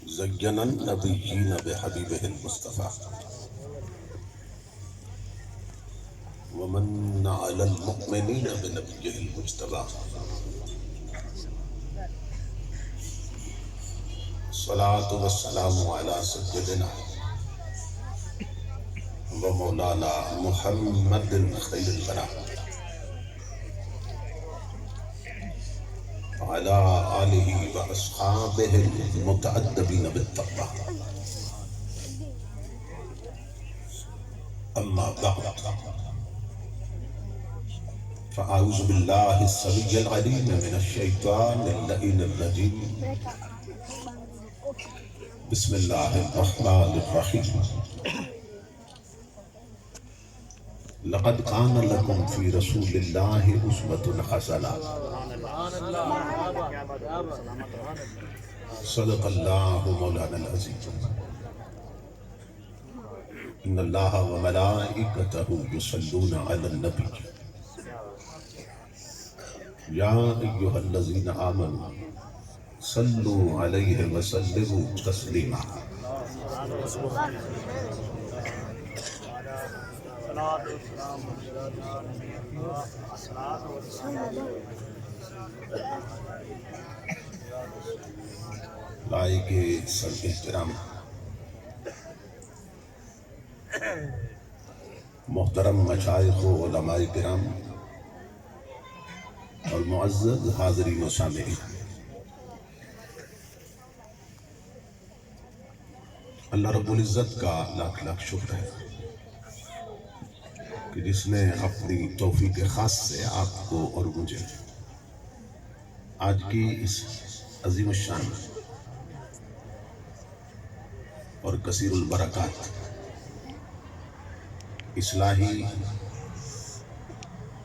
زين النبيين بحبيبه المصطفى ومن على المؤمنين بنبيه المجتبى الصلاة والسلام على سيدنا ومولانا محمد خير البراء وعلى آله وأصحابه المتأدبين بالتقوى أما بعد فأعوذ بالله السميع العليم من الشيطان اللعين الرجيم بسم الله الرحمن الرحيم لقد كان لكم في رسول الله أسوة حسنة صدق الله مولانا العظيم إن الله وملائكته يصلون على النبي يا أيها الذين آمنوا صلوا عليه وسلموا تسليما لائق سر احترام محترم مشائخ و علماء کرام اور معزز حاضرین و سامعین، اللہ رب العزت کا لاکھ لاکھ شکر ہے کہ جس نے اپنی توفیق خاص سے آپ کو اور مجھے آج کی اس عظیم الشان اور کثیر البرکات اصلاحی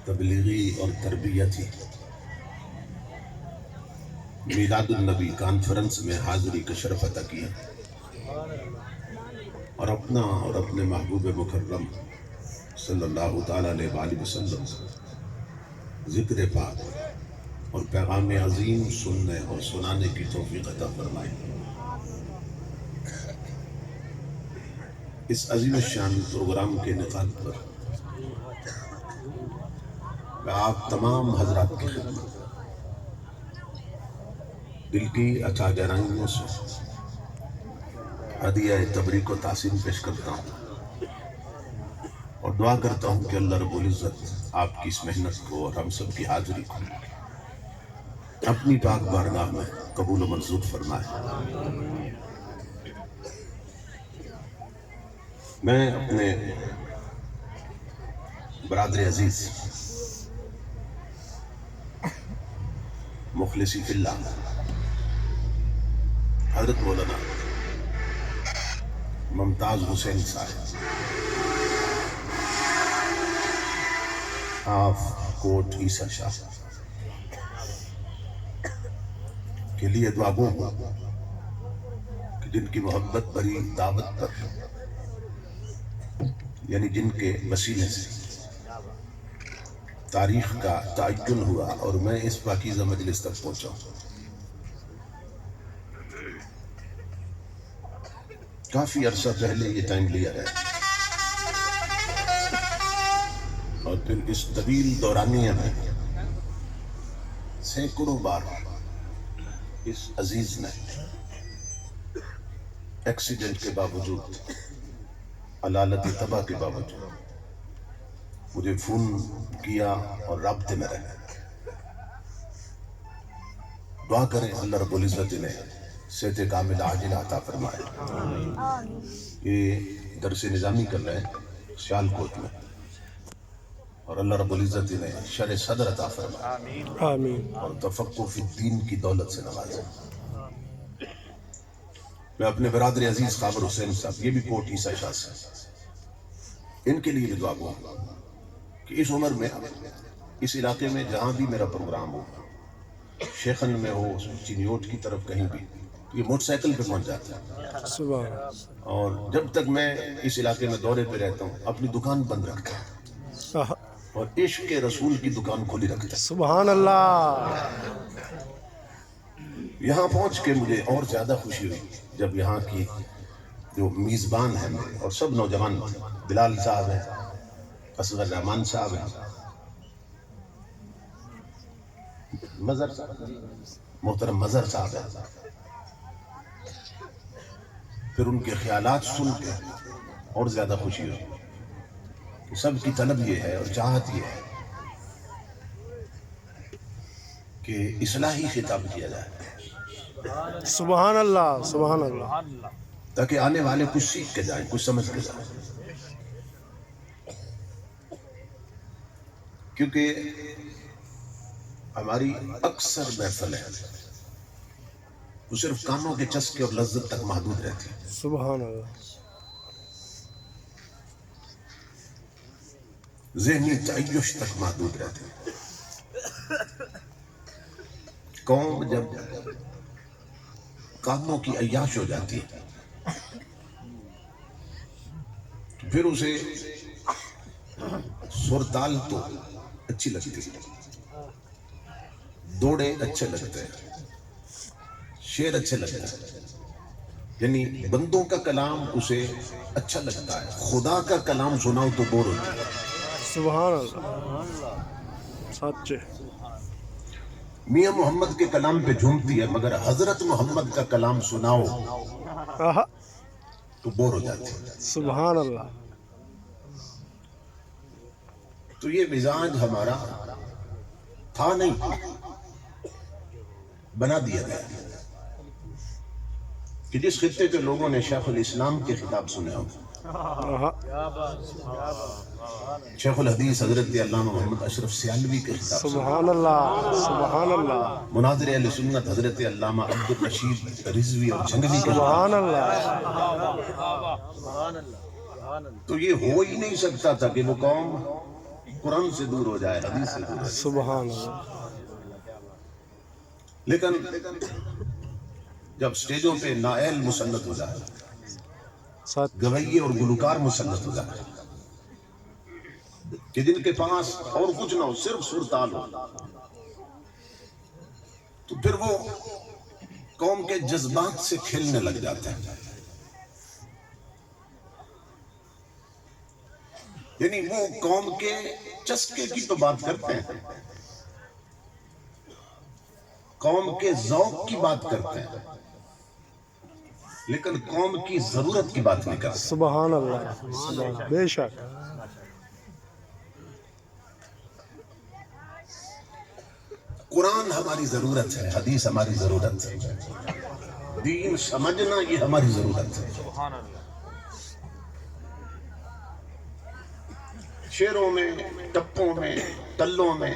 تبلیغی اور تربیتی میلاد النبی کانفرنس میں حاضری کا شرف عطا کیا اور اپنا اور اپنے محبوب مکرم صلی اللہ تعالیٰ علیہ وآلہ وسلم ذکر پاک اور پیغام عظیم سننے اور سنانے کی توفیق عطا فرمائے۔ اس عظیم الشان پروگرام کے انعقاد پر میں آپ تمام حضرات کی خدمت دل کی اچھا گہرائیوں سے ہدیہ تبریک و تحسین پیش کرتا ہوں اور دعا کرتا ہوں کہ اللہ رب العزت آپ کی اس محنت کو اور ہم سب کی حاضری کو اپنی پاک بارگاہ میں قبول و منظور فرمائے۔ میں اپنے برادر عزیز مخلصی فی اللہ حضرت مولانا ممتاز حسین صاحب آف کوٹ عیسیٰ شاہ کے لیے دعا گو ہوں کہ جن کی محبت بھری دعوت پر یعنی جن کے وسیلے سے تاریخ کا تعین ہوا اور میں اس پاکیزہ مجلس تک پہنچا ہوں۔ کافی عرصہ پہلے یہ ٹائم لیا ہے اور پھر اس طویل دورانیہ میں سینکڑوں بار اس عزیز نے ایکسیڈنٹ کے باوجود علالت تباہ کے باوجود مجھے فون کیا اور رابطے میں رہے۔ دعا کریں اللہ رب العزت نے صحت کامل عاجلہ عطا فرمائے۔ یہ درس نظامی کر رہے ہیں سیالکوٹ میں اور اللہ رب العزت نے شرح صدر عطا فرمائے آمین اور تفقہ فی الدین کی دولت سے نوازے۔ میں اپنے برادر عزیز خابر حسین صاحب یہ بھی کوٹ عیسیٰ شاہ سے ان کے لیے بھی دعا گو کہ اس عمر میں اس علاقے میں جہاں بھی میرا پروگرام ہو، شیخن میں ہو، چینیوٹ کی طرف کہیں بھی، یہ موٹر سائیکل پہ پہنچ جاتا ہے اور جب تک میں اس علاقے میں دورے پہ رہتا ہوں اپنی دکان بند رکھتا ہوں اور عشق رسول کی دکان کھولی رکھتا ہے۔ سبحان اللہ۔ یہاں پہنچ کے مجھے اور زیادہ خوشی ہوئی جب یہاں کی جو میزبان ہیں اور سب نوجوان، بلال صاحب ہیں، اصغر رحمان صاحب ہیں، مظہر محترم مظہر صاحب ہیں، پھر ان کے خیالات سن کے اور زیادہ خوشی ہوئی کہ سب کی طلب یہ ہے اور چاہت یہ ہے کہ اصلاحی خطاب کیا جائے، سبحان اللہ، سبحان اللہ، تاکہ آنے والے کچھ سیکھ کے جائیں، کچھ سمجھ کے جائیں. کیونکہ ہماری اکثر محفلیں وہ صرف کانوں کے چسکے اور لذت تک محدود رہتی ہیں. سبحان اللہ، ذہنی تعیش تک محدود رہتی ہیں. قوم جب کانوں کی عیاش ہو جاتی ہے تو پھر اسے سرتال تو اچھی لگتی ہے، دوڑے اچھے لگتے ہیں، شعر اچھے لگتے ہیں، یعنی بندوں کا کلام اسے اچھا لگتا ہے. خدا کا کلام سناؤ تو بور ہوتی ہے. سبحان اللہ، سچے، میاں محمد کے کلام پہ جھومتی ہے، مگر حضرت محمد کا کلام سناؤ آہا، تو بور ہو جاتی ہے. سبحان اللہ، تو یہ مزاج ہمارا تھا نہیں، بنا دیا گیا کہ جس خطے کے لوگوں نے شیخ الاسلام کے خطاب سنے ہوں، آہا، شیخ الحدیث حضرت علامہ محمد اشرف سیالوی کے خطاب سنے، سبحان اللہ، سبحان اللہ، مناظر اہل سنت حضرت علامہ عبدالرشید رضوی اور جنگلی کے خطاب. سبحان اللہ، تو یہ ہو ہی نہیں سکتا تھا کہ وہ قوم قرآن سے دور ہو جائے، حدیث سے دور ہو جائے. سبحان اللہ، لیکن جب سٹیجوں پہ نائل مسلط ہو جائے، سچ، گویے اور گلوکار مسلط ہو جائے کہ جن کے پاس اور کچھ نہ ہو، صرف سر تال ہو، تو پھر وہ قوم کے جذبات سے کھیلنے لگ جاتے ہیں. یعنی وہ قوم کے چسکے کی تو بات کرتے ہیں، قوم کے ذوق کی بات کرتے ہیں، لیکن قوم کی ضرورت کی بات نہیں کرتے. سبحان اللہ، سبحان، بے شک، قرآن ہماری ضرورت ہے، حدیث ہماری ضرورت ہے، دین سمجھنا یہ ہماری ضرورت ہے. شعروں میں، ٹپوں میں، تلوں میں،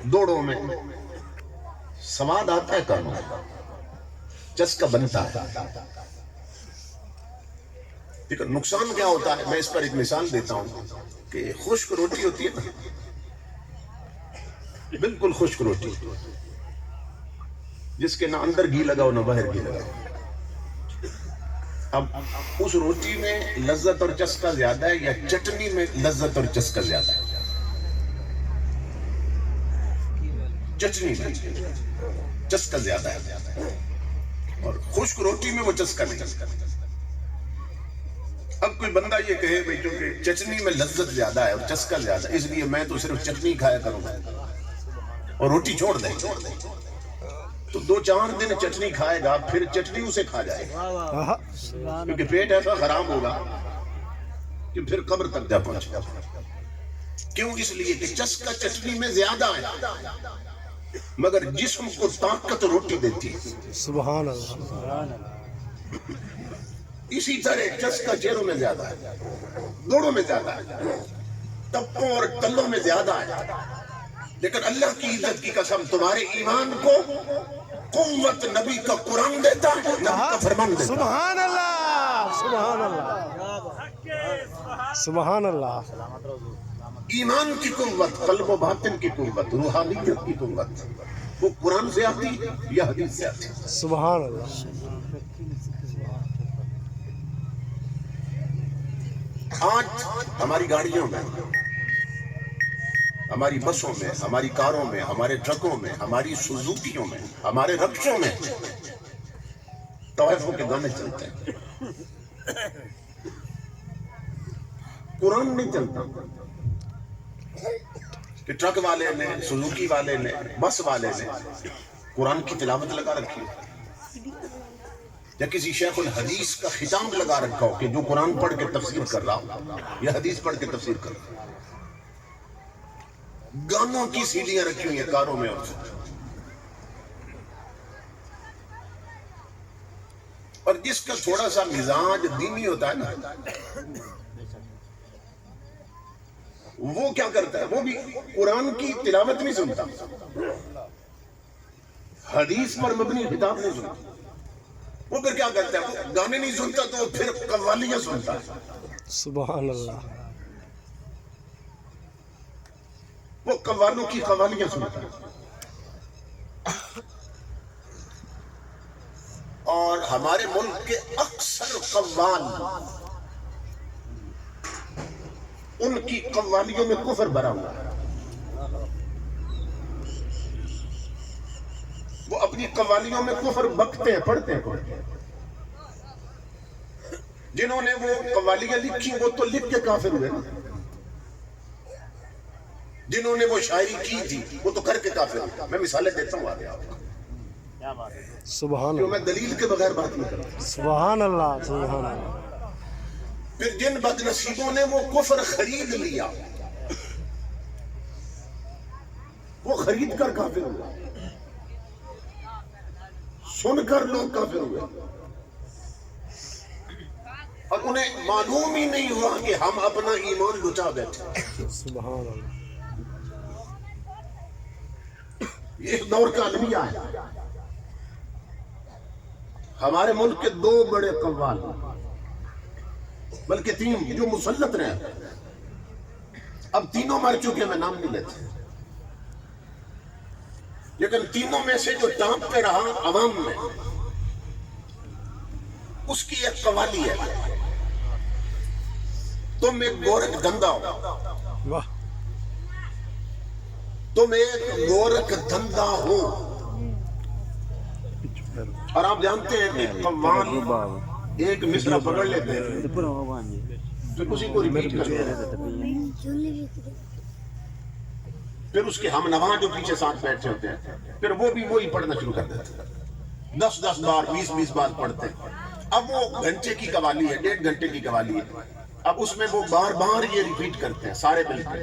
دوڑوں میں سواد آتا ہے، کانوں میں چسکا بنتا ہے. لیکن نقصان کیا ہوتا ہے؟ میں اس پر ایک مثال دیتا ہوں کہ خشک روٹی ہوتی ہے نا، بالکل خشک روٹی جس کے نہ اندر گھی لگاؤ نہ باہر گھی لگاؤ. اب اس روٹی میں لذت اور چسکا زیادہ ہے یا چٹنی میں لذت اور چسکا زیادہ ہے؟ چٹنی میں چسکا زیادہ ہے، اور خشک روٹی میں وہ چسکا نہیں. اب کوئی بندہ یہ کہے بھئی چونکہ چٹنی میں لذت زیادہ ہے اور چسکا زیادہ ہے، اس لیے میں تو صرف چٹنی کھایا کروں گا اور روٹی چھوڑ دیں، تو 2-4 دن چٹنی کھائے گا، پھر چٹنی اسے کھا جائے گا، آہا، کیونکہ پیٹ ایسا خراب ہوگا کہ پھر قبر تک جا پہنچے گا. کیوں؟ اس لیے کہ چسکا چٹنی میں زیادہ ہے، مگر جسم کو طاقت روٹی دیتی ہے. سبحان اللہ، اسی طرح چسکا چہروں میں زیادہ ہے، دوڑوں میں زیادہ ہے، ٹپوں اور تلوں میں زیادہ ہے. لیکن اللہ کی عزت کی قسم تمہارے ایمان کو قوت نبی کا قرآن دیتا ہے، نبی کا فرمان دیتا ہے. سبحان اللہ، سبحان اللہ، سبحان اللہ، ایمان کی قوت، قلب و باطن کی قوت، روحانیت کی قوت وہ قرآن سے آتی یا حدیث سے آتی. سبحان اللہ، آج ہماری گاڑیوں میں ہماری بسوں میں، ہماری کاروں میں، ہمارے ٹرکوں میں، ہماری سوزوکیوں میں، ہمارے رکشوں میں طوائفوں کے گانے چلتے ہیں، قرآن نہیں چلتا کہ ٹرک والے نے، سوزوکی والے نے، بس والے نے قرآن کی تلاوت لگا رکھی ہے، یا کسی شیخ الحدیث کا خطاب لگا رکھا ہو کہ جو قرآن پڑھ کے تفسیر کر رہا ہو یا حدیث پڑھ کے تفسیر کر رہا ہو۔ گانوں کی سیڑھیاں رکھی ہوئی ہیں کاروں میں، اور جس کا تھوڑا سا مزاج دینی ہوتا ہے نا، وہ کیا کرتا ہے، وہ بھی قرآن کی تلاوت نہیں سنتا، حدیث پر مبنی خطاب نہیں سنتا، وہ پھر کیا کرتا ہے، وہ گانے نہیں سنتا تو پھر قوالیاں سنتا ہے، سبحان اللہ، وہ قوالوں کی قوالیاں سنتا ہے۔ اور ہمارے ملک کے اکثر قوال ان کی قوالیوں میں کفر بھرا ہوا ہے، وہ اپنی قوالیوں میں کفر بکتے ہیں، پڑھتے ہیں۔ جنہوں نے وہ قوالیاں لکھی وہ تو لکھ کے کافر ہوئے نا، جنہوں نے وہ شاعری کی تھی وہ تو کر کے کافر ہوئے۔ میں مثالیں دیتا ہوں آگے آپ کو، سبحان کیوں میں اللہ، دلیل کے بغیر بات نہیں کرتا۔ سبحان اللہ، سبحان اللہ، پھر جن بد نصیبوں نے وہ کفر خرید لیا، وہ خرید کر کافر ہوئے، سن کر لوگ کافر ہوئے، اور انہیں معلوم ہی نہیں ہوا کہ ہم اپنا ایمان لٹا بیٹھے۔ سبحان اللہ، یہ دور کا المیہ ہے۔ ہمارے ملک کے دو بڑے قوال، بلکہ تین جو مسلط رہے، اب تینوں مر چکے، میں نام نہیں لیتے، لیکن تینوں میں سے جو ٹانپ پہ رہا عوام میں، اس کی ایک قوالی ہے، تم ایک گورکھ دھندا ہو، واہ، تم ایک گورکھ دھندا ہو۔ اور آپ جانتے ہیں کہ قوال ایک مصرع پکڑ لیتے ہیں پھر اسی کو ریپیٹ کرتے ہیں، پھر اس کے ہم نواں جو پیچھے ساتھ بیٹھے ہوتے ہیں پھر وہ بھی وہی پڑھنا شروع کر دیتے ہیں، 10 بار 20 بار پڑھتے ہیں۔ اب وہ گھنٹے کی قوالی ہے، 1.5 گھنٹے کی قوالی ہے، اب اس میں وہ بار بار یہ ریپیٹ کرتے ہیں سارے مل کر،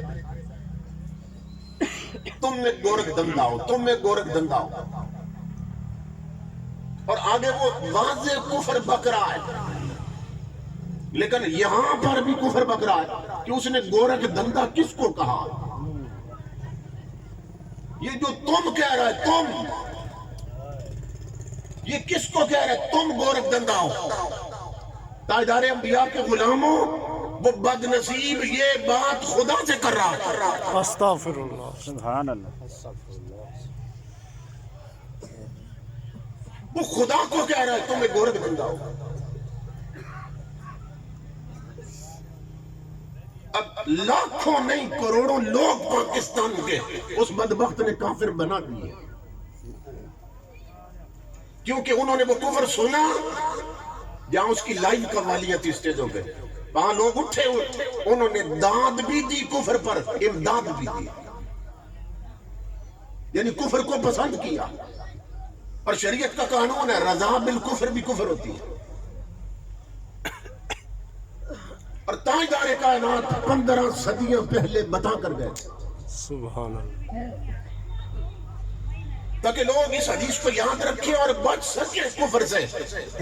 تم ایک گورکھ دھندا ہو، تم ایک گورکھ دھندا ہو، اور آگے وہ واضح کفر بک رہا ہے، لیکن یہاں پر بھی کفر بک رہا ہے کہ اس نے گورکھ دھندا کس کو کہا؟ یہ جو تم کہہ رہا ہے، تم، یہ کس کو کہہ رہا ہے تم گورکھ دھندا ہو؟ تاجدار انبیاء کے غلاموں، وہ بد نصیب یہ بات خدا سے کر رہا ہے، استغفر اللہ، سبحان اللہ، وہ خدا کو کہہ رہا ہے تم ایک گورکھ دھندا ہو۔ اب لاکھوں نہیں کروڑوں لوگ پاکستان کے اس بدبخت نے کافر بنا دیے، کیونکہ انہوں نے وہ کفر سنا جہاں اس کی لائیو قوالیاں تھی اسٹیجوں پہ، وہاں لوگ اٹھے انہوں نے داد بھی دی کفر پر، امداد بھی دی، یعنی کفر کو پسند کیا۔ اور شریعت کا قانون ہے رضا بالکفر بھی کفر ہوتی ہے، اور تاجدار کائنات 15 صدیاں پہلے بتا کر گئے تھے سبحان اللہ، تاکہ لوگ اس حدیث کو یاد رکھیں اور بچ سکیں کفر سے۔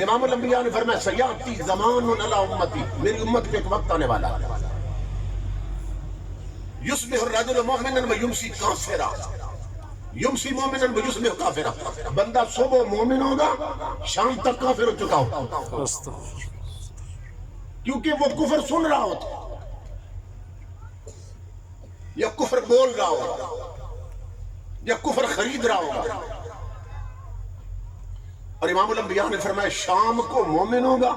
امام الانبیاء نے فرمایا سیاتی زمان علی امتی، میری امت پہ ایک وقت آنے والا ہے، یصبح الرجل مؤمنا ویمسی کافرا، یمسی مومنا ویصبح کافرا، بندہ صبح مومن ہوگا شام تک کافر ہو چکا ہوگا، استغفر، کیونکہ وہ کفر سن رہا ہوتا یا کفر بول رہا ہوگا یا کفر خرید رہا ہوگا۔ اور امام الانبیاء نے فرمایا شام کو مومن ہوگا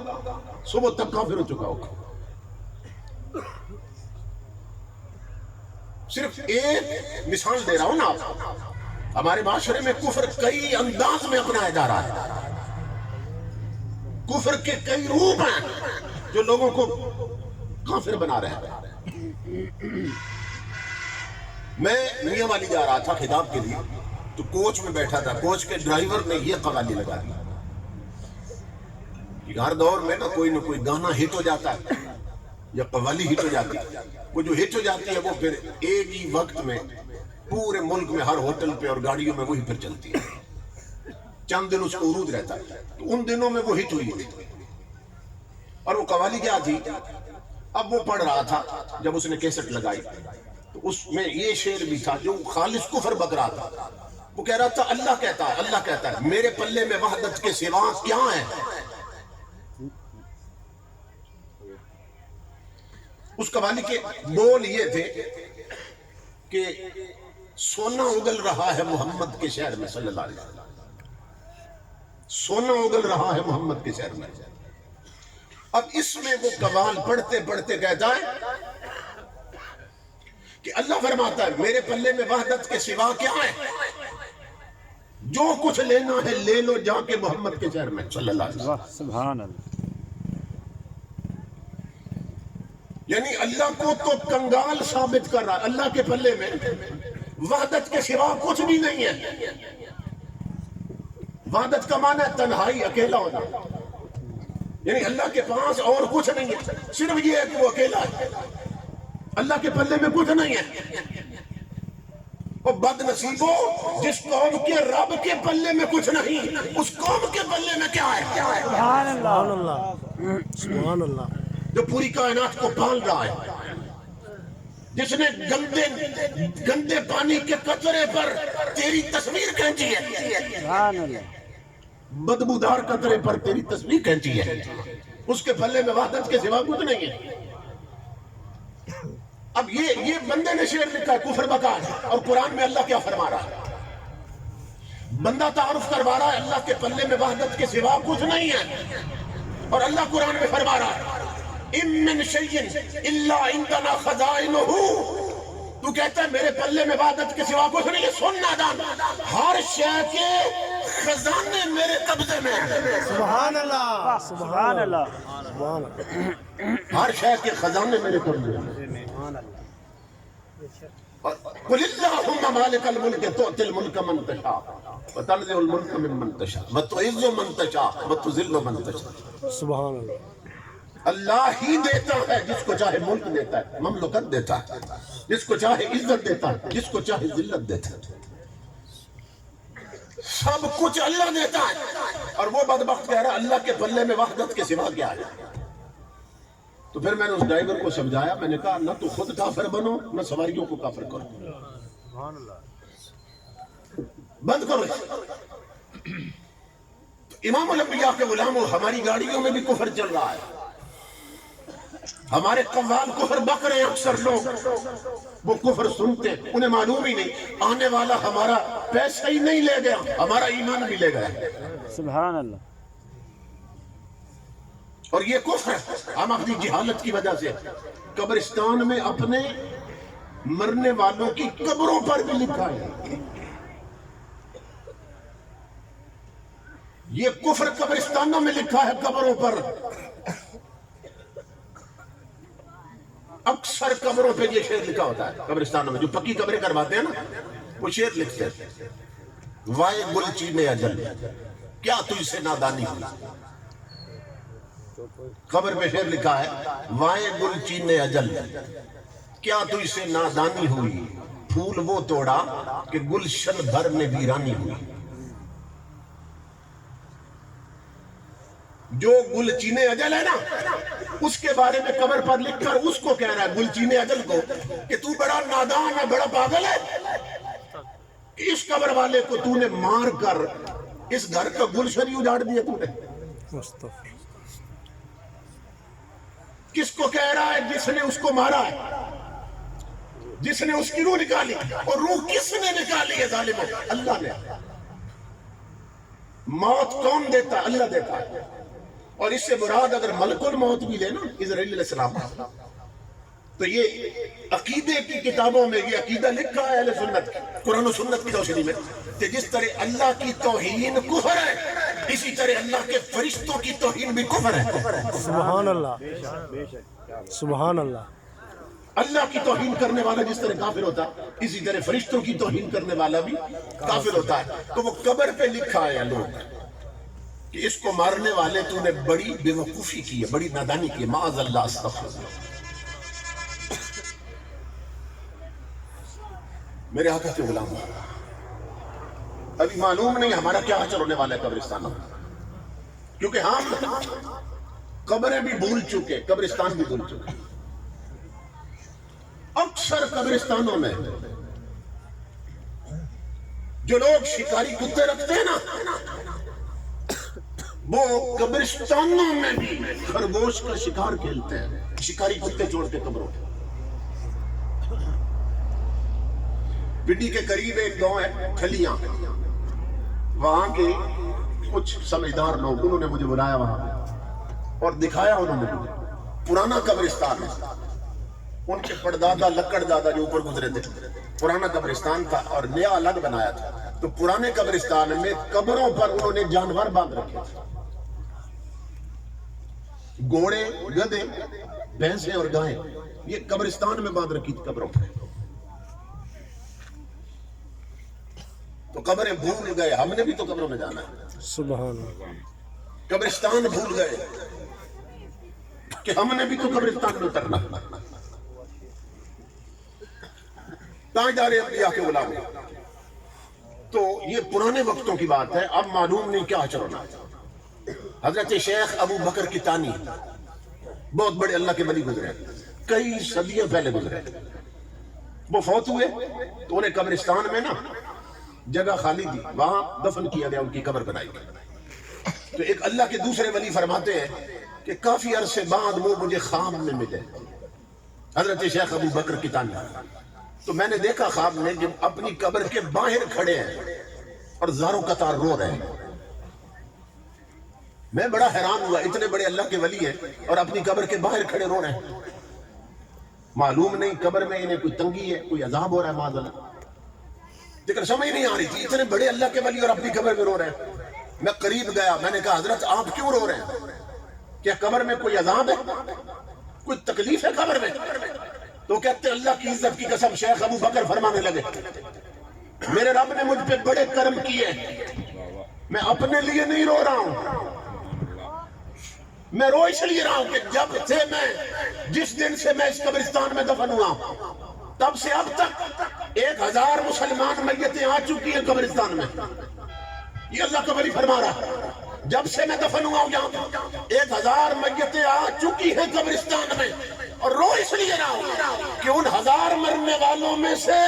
صبح تک کافر ہو چکا ہوگا۔ صرف ایک مثال دے رہا ہوں نا آپ. ہمارے معاشرے میں کفر کئی انداز میں اپنایا جا رہا ہے. کفر کے کئی روپ ہیں جو لوگوں کو کافر بنا رہے ہیں. میں میاں والی جا رہا تھا خطاب کے لیے تو کوچ میں بیٹھا تھا. کوچ کے ڈرائیور نے یہ قوالی لگا دی کہ ہر دور میں نہ کوئی گانا ہٹ ہو جاتا ہے یا قوالی ہٹ ہو جاتی ہے. وہ جو ہٹ ہو جاتی ہے وہ پھر ایک ہی وقت میں پورے ملک میں ہر ہوٹل پہ اور گاڑیوں میں وہی پھر چلتی ہے. چند دن اس کو عروج رہتا ہے. تو ان دنوں میں وہ ہٹ ہوئی تھی. اور وہ قوالی کیا تھی؟ اب وہ پڑھ رہا تھا جب اس نے کیسٹ لگائی تو اس میں یہ شعر بھی تھا جو خالص کفر بک رہا تھا. وہ کہہ رہا تھا اللہ کہتا ہے میرے پلے میں وحدت کے سوا کیا ہے. اس قوالی کے بول یہ تھے کہ سونا اگل رہا ہے محمد کے شہر میں صلی اللہ علیہ وسلم. سونا اگل رہا ہے محمد کے شہر میں. اب اس میں وہ قوال پڑھتے پڑھتے کہتا ہے کہ اللہ فرماتا ہے میرے پلے میں وحدت کے سوا کیا ہے. جو کچھ لینا ہے لے لو جا کے محمد کے شہر میں صلی اللہ علیہ وسلم. سبحان اللہ. یعنی اللہ کو تو کنگال ثابت کر رہا ہے. اللہ کے پلے میں وحدت کے سوا کچھ بھی نہیں ہے. وحدت کا معنی ہے تنہائی، اکیلا ہونا. یعنی اللہ کے پاس اور کچھ نہیں ہے، صرف یہ ہے کہ وہ اکیلا ہے. اللہ کے پلے میں کچھ نہیں ہے. وہ بد نصیبو جس قوم کے رب کے پلے میں کچھ نہیں، اس قوم کے پلے میں کیا ہے؟ سبحان سبحان اللہ. اللہ سبحان اللہ. جو پوری کائنات کو پال رہا ہے، جس نے گندے پانی کے قطرے پر تیری تصویر کھینچی ہے. سبحان اللہ. بدبودار قطرے پر تیری تصویر کھینچی ہے. اس کے پلے میں وحدت کے سوا کچھ نہیں ہے. اب یہ بندے نے شعر لکھا ہے کفر بکا ہے. اور قرآن میں اللہ کیا فرما رہا ہے؟ بندہ تعارف کروا رہا ہے اللہ کے پلے میں وحدت کے سوا کچھ نہیں ہے. اور اللہ قرآن میں فرما رہا ہے اِن مِّن شَيْءٍ إِلَّا عِندَنَا خَزَائِنُهُ. تو کہتا ہے میرے پلے میں وحدت کے سوا کچھ نہیں ہے. سن نادان، ہر شے کے خزانے میرے قبضے میں ہیں. سبحان اللہ سبحان اللہ. سبحان اللہ. ہر شے کے خزانے میرے قبضے میں. قل اللہم مالک الملک تؤتی الملک من تشاء وتنزع الملک ممن تشاء وتعز من تشاء وتذل من تشاء. سبحان اللہ. اللہ ہی دیتا ہے، جس کو چاہے ملک دیتا ہے، مملکت دیتا ہے، جس کو چاہے عزت دیتا ہے، جس کو چاہے ذلت دیتا ہے. سب کچھ اللہ دیتا ہے. اور وہ بدبخت کہہ رہا ہے اللہ کے پلے میں وحدت کے سوا کیا ہے. تو پھر میں نے اس ڈرائیور کو سمجھایا. میں نے کہا نہ تو خود کافر بنو نہ سواریوں کو کافر کرو. بند کرو. امام الانبیاء کے غلاموں، ہماری گاڑیوں میں بھی کفر چل رہا ہے. ہمارے قوال کفر بک رہے ہیں. اکثر لوگ وہ کفر سنتے ہیں، انہیں معلوم ہی نہیں آنے والا ہمارا پیسہ ہی نہیں لے گیا، ہمارا ایمان بھی لے گیا. سبحان اللہ. اور یہ کفر ہے. ہم اپنی جہالت کی وجہ سے قبرستان میں اپنے مرنے والوں کی قبروں پر بھی لکھا ہے. یہ کفر قبرستانوں میں لکھا ہے، قبروں پر. اکثر قبروں پہ یہ شعر لکھا ہوتا ہے. قبرستانوں میں جو پکی قبریں کرواتے ہیں نا، وہ شعر لکھتے ہیں وائے گل چینے اجل کیا تجھ سے نادانی ہوئی. قبر پہ شعر لکھا ہے وائے گل چینے اجل کیا تجھ سے نادانی ہوئی. پھول وہ توڑا کہ گلشن بھر میں ویرانی ہوئی. جو گل چینے اجل ہے نا، اس کے بارے میں قبر پر لکھ کر اس کو کہہ رہا ہے گل چینے اجل کو کہ تو بڑا نادان ہے، بڑا پاگل ہے. اس قبر والے کو تو نے مار کر اس گھر کا گلشن ہی اجاڑ دیا. تو نے مستغفر. کس کو کہہ رہا ہے؟ جس نے اس کو مارا ہے، جس نے اس کی روح نکالی. اور روح کس نے نکالی ہے ظالموں؟ اللہ نے. موت کون دیتا ہے؟ اللہ دیتا ہے. اور اس سے مراد اگر ملک الموت بھی لے نا، اسرائیل علیہ السلام، تو یہ عقیدے کی کتابوں میں یہ عقیدہ لکھا ہے اہل سنت قرآن و سنت کی روشنی میں کہ جس طرح اللہ کی توہین کفر ہے اسی طرح اللہ کے فرشتوں کی توہین بھی کفر ہے. سبحان اللہ سبحان اللہ. اللہ کی توہین کرنے والا جس طرح کافر ہوتا ہے اسی طرح فرشتوں کی توہین کرنے والا بھی کافر ہوتا ہے. تو وہ قبر پہ لکھا ہے لوگ کہ اس کو مارنے والے تو نے بڑی بے وقوفی کی ہے, بڑی نادانی کی ہے. معاذ اللہ استغفر اللہ. میرے آقا کے غلام ابھی معلوم نہیں ہمارا کیا حشر ہونے والا ہے قبرستانوں میں, کیونکہ ہم قبریں بھی بھول چکے, قبرستان بھی بھول چکے. اکثر قبرستانوں میں جو لوگ شکاری کتے رکھتے ہیں نا وہ قبرستانوں میں بھی خرگوش کا شکار کھیلتے ہیں, شکاری کتے چھوڑ کے قبروں پہ. پنڈی کے قریب ایک گاؤں ہے کھلیاں, وہاں کے کچھ سمجھدار لوگ انہوں نے مجھے بلایا وہاں اور دکھایا انہوں نے مجھے پرانا قبرستان ہے. ان کے پردادا لکڑ دادا جو اوپر گزرے تھے پرانا قبرستان تھا اور نیا الگ بنایا تھا. تو پرانے قبرستان میں قبروں پر انہوں نے جانور باندھ رکھے تھے, گھوڑے, گدھے, بھینسیں اور گائیں, یہ قبرستان میں باندھ رکھی تھی قبروں پر. تو قبریں بھول گئے, ہم نے بھی تو قبروں میں جانا ہے. سبحان اللہ. قبرستان بھول گئے کہ ہم نے بھی تو قبرستان میں اترنا. تاجدار انبیاء کے غلام. تو یہ پرانے وقتوں کی بات ہے, اب معلوم نہیں کیا حشر ہونا. حضرت شیخ ابو بکر کتانی بہت بڑے اللہ کے ولی گزرے, کئی صدیاں پہلے گزرے. وہ فوت ہوئے تو انہیں قبرستان میں نا جگہ خالی تھی, وہاں دفن کیا گیا, ان کی قبر بنائی گئی. تو ایک اللہ کے دوسرے ولی فرماتے ہیں کہ کافی عرصے بعد وہ مجھے خواب میں ملے, حضرت شیخ ابو بکر کتانی. تو میں نے دیکھا خواب میں کہ اپنی قبر کے باہر کھڑے ہیں اور زاروں قطار رو رہے ہیں. میں بڑا حیران ہوا, اتنے بڑے اللہ کے ولی ہیں اور اپنی قبر کے باہر کھڑے رو رہے ہیں. معلوم نہیں قبر میں انہیں کوئی تنگی ہے, کوئی عذاب ہو رہا ہے معاذ اللہ, لیکن سمجھ نہیں آ رہی تھی. اتنے بڑے اللہ کے ولی اور اپنی قبر میں رو رہے ہیں. میں قریب گیا, میں نے کہا حضرت آپ کیوں رو رہے ہیں, کیا قبر میں کوئی عذاب ہے, کوئی تکلیف ہے قبر میں؟ تو کہتے اللہ کی عزت کی قسم شیخ ابو بکر فرمانے لگے میرے رب نے مجھ پہ بڑے کرم کیے, میں اپنے لیے نہیں رو رہا ہوں, میں رو اس لیے رہا ہوں کہ جب سے میں جس دن سے میں اس قبرستان میں دفن ہوا تب سے اب تک 1000 مسلمان میتیں آ چکی ہیں قبرستان میں. یہ اللہ کا ولی فرما رہا, جب سے میں دفن ہوا ہوں یہاں 1000 میتیں آ چکی ہیں قبرستان میں, اور رو اس لیے رہا ہوں کہ ان 1000 مرنے والوں میں سے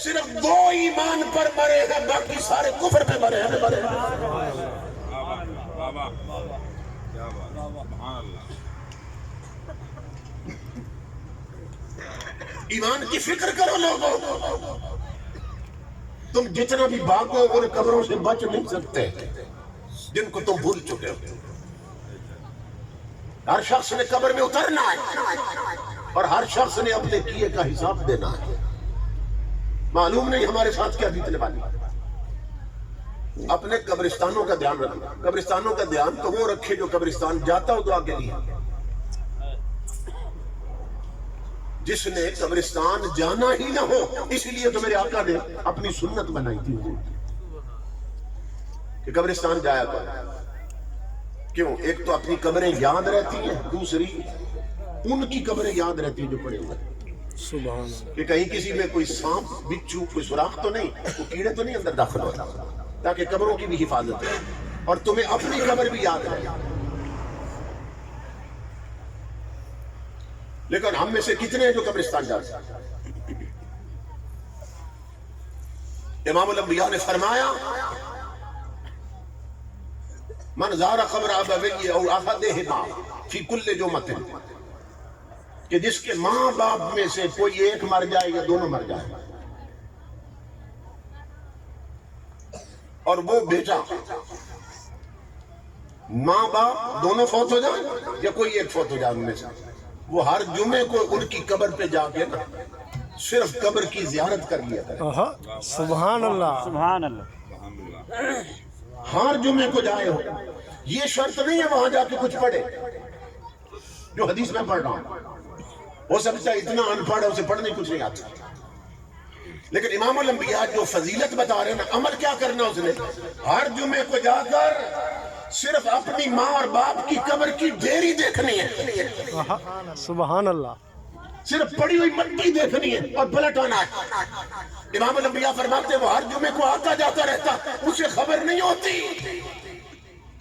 صرف 2 ایمان پر مرے ہیں, باقی سارے کفر پہ مرے ہیں. ایمان کی فکر کرو لوگوں, تم جتنا بھی بھاگو ان قبروں سے بچ نہیں سکتے جن کو تم بھول چکے ہو. ہر شخص نے قبر میں اترنا ہے اور ہر شخص نے اپنے کیے کا حساب دینا ہے. معلوم نہیں ہمارے ساتھ کیا بیتنے والی. اپنے قبرستانوں کا دھیان رکھنا, قبرستانوں کا دھیان تو وہ رکھے جو قبرستان جاتا ہو دعا کے لیے. جس نے قبرستان جانا ہی نہ ہو, اس لیے تو میرے آقا نے اپنی سنت بنائی تھی کہ قبرستان جایا کرو. کیوں؟ ایک تو اپنی قبریں یاد رہتی ہیں, دوسری ان کی قبریں یاد رہتی ہیں جو پڑے ہوئے سبحان اللہ. کہ کہیں کسی میں کوئی سانپ بچھو کوئی سوراخ تو نہیں, کوئی کیڑے تو نہیں اندر داخل ہوتا, تاکہ قبروں کی بھی حفاظت ہے اور تمہیں اپنی قبر بھی یاد رہے. لیکن ہم میں سے کتنے ہیں جو قبرستان جاتے ہیں؟ امام الانبیاء نے فرمایا من زار قبر ابویہ او احدہما فی کل جمعۃ, کہ جس کے ماں باپ میں سے کوئی ایک مر جائے یا دونوں مر جائے, اور وہ بیٹا ماں باپ دونوں فوت ہو جائیں یا کوئی ایک فوت ہو جائے ان میں سے, وہ ہر جمعے کو ان کی قبر پہ جا کے نا صرف قبر کی زیارت کر لیا کرے. آہا سبحان اللہ سبحان اللہ. ہر جمعے کو جائے ہو. یہ شرط نہیں ہے وہاں جا کے کچھ پڑھے جو حدیث میں پڑھ رہا ہوں. ہو سکتا ہے اتنا ان پڑھ ہے اسے پڑھنے کچھ نہیں آتا, لیکن امام الانبیاء جو فضیلت بتا رہے ہیں نا, عمل کیا کرنا اس نے, ہر جمعے کو جا کر صرف اپنی ماں اور باپ کی قبر کی ڈھیری دیکھنی ہے, آہا سبحان اللہ صرف پڑی ہوئی مٹی دیکھنی ہے اور پلٹ آنا ہے. امام الانبیاء فرماتے ہیں وہ ہر جمعے کو آتا جاتا رہتا, اسے خبر نہیں ہوتی.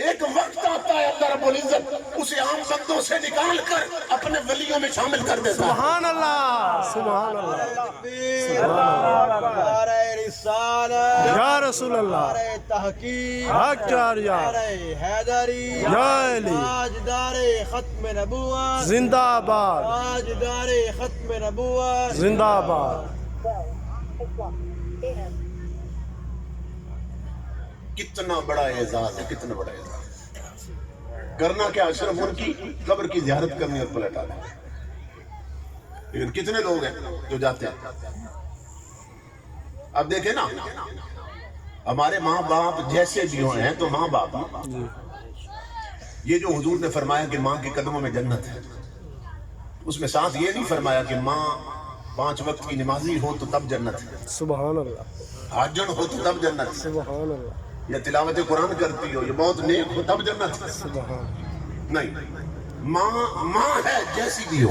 ایک وقت آتا ہے اللہ رب العزت اسے عام بندوں سے نکال کر اپنے ولیوں میں شامل کر دیتا ہے. سبحان اللہ سبحان اللہ نعرہ رسالت یا رسول اللہ نعرہ تحقیق حق چاریا نعرہ حیدری یا علی تاجدار ختم نبوت زندہ آباد تاجدار ختم نبوت. زندہ آباد. کتنا بڑا اعزاز ہے, کتنا بڑا اعزاز. کرنا کیا, صرف ان کی قبر کی زیارت کرنی اور پلٹ آنا. لیکن کتنے لوگ ہیں جو جاتے ہیں. اب دیکھیں نا, ہمارے ماں باپ جیسے بھی ہیں تو ماں باپ, یہ جو حضور نے فرمایا کہ ماں کے قدموں میں جنت ہے, اس میں ساتھ یہ نہیں فرمایا کہ ماں 5 وقت کی نمازی ہو تو تب جنت ہے, سبحان اللہ حاجن ہو تو تب جنت ہے, سبحان اللہ یا تلاوت قرآن کرتی ہو, یہ بہت نیک ہو تب جنت ہے. سبحان نہیں, ماں ہے جیسی بھی ہو,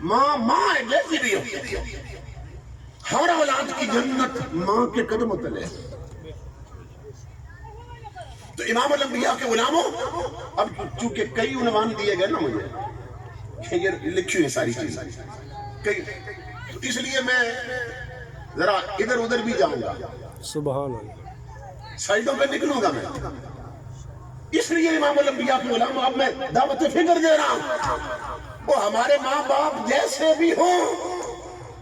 ماں ہے جیسی بھی ہو, ہر اولاد کی جنت ماں کے قدموں تلے. تو امام الانبیاء کے غلاموں, اب چونکہ کئی عنوان دیے گئے نا مجھے, یہ لکھی ہوئی ساری چیزیں کئی, اس لیے میں ذرا ادھر ادھر بھی جاؤں گا, سبحان اللہ سائڈوں پہ نکلوں گا میں. اس لیے امام الانبیاء کے غلام اب میں دعوت فکر دے رہا ہوں, وہ ہمارے ماں باپ جیسے بھی ہوں,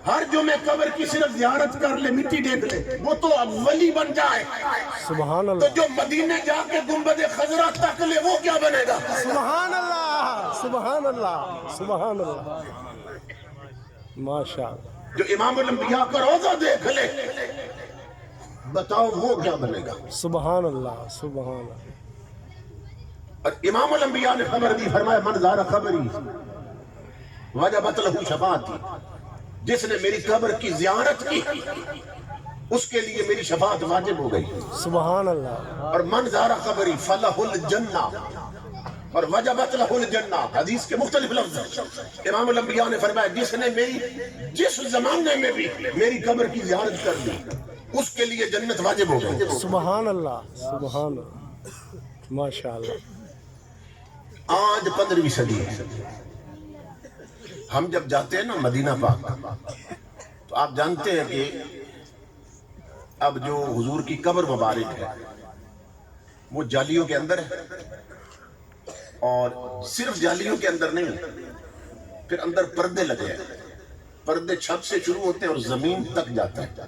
ہر جمعے قبر کی صرف زیارت کر لے, مٹی دیکھ لے, وہ تو اب ولی بن جائے. سبحان تو اللہ جو مدینے جا کے گنبد خضرا تک لے وہ کیا بنے گا. سبحان اللہ سبحان اللہ سبحان اللہ ماشاء اللہ. جو امام الانبیاء کا روضہ دیکھ لے, بتاؤ وہ کیا بنے گا. سبحان اللہ سبحان اللہ. اور امام الانبیاء نے خبر دی, فرمایا من زار قبری وجبت لہ شفاعتی, جس نے میری قبر کی زیارت کی اس کے لیے میری شفاعت واجب ہو گئی. سبحان اللہ. اور من زار قبری فلہ الجنہ اور وجبت لہ الجنہ, حدیث کے مختلف لفظ. امام الانبیاء نے فرمایا جس نے جس زمانے میں بھی میری قبر کی زیارت کر لی اس کے لیے جنت واجب ہو گئی. سبحان اللہ سبحان اللہ ماشاء اللہ. آج 15ویں صدی ہے, ہم جب جاتے ہیں نا مدینہ پاک, تو آپ جانتے ہیں کہ اب جو حضور کی قبر مبارک ہے وہ جالیوں کے اندر ہے, اور صرف جالیوں کے اندر نہیں, پھر اندر پردے لگے ہیں. پردے چھت سے شروع ہوتے ہیں اور زمین تک جاتے ہیں,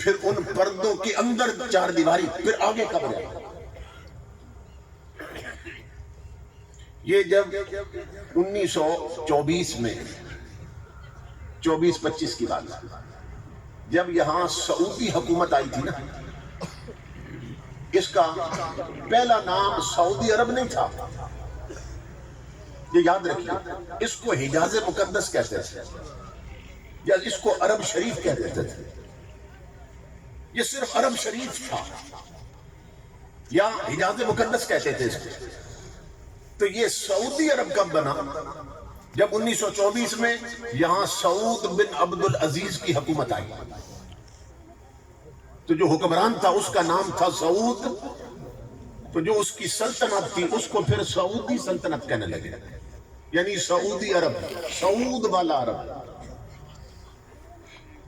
پھر ان پردوں کے اندر 4 دیواری, پھر آگے قبر ہے. یہ جب 1924 میں 24-25 کی بات, جب یہاں سعودی حکومت آئی تھی نا, اس کا پہلا نام سعودی عرب نہیں تھا, یہ یاد رکھیے. اس کو حجاز مقدس کہتے تھے یا اس کو عرب شریف کہتے تھے. یہ صرف عرب شریف تھا یا حجاز مقدس کہتے تھے اس کو. تو یہ سعودی عرب کب بنا, جب 1924 میں یہاں سعود بن عبد العزیز کی حکومت آئی. تو جو حکمران تھا اس کا نام تھا سعود, تو جو اس کی سلطنت تھی اس کو پھر سعودی سلطنت کہنے لگے, یعنی سعودی عرب, سعود والا عرب.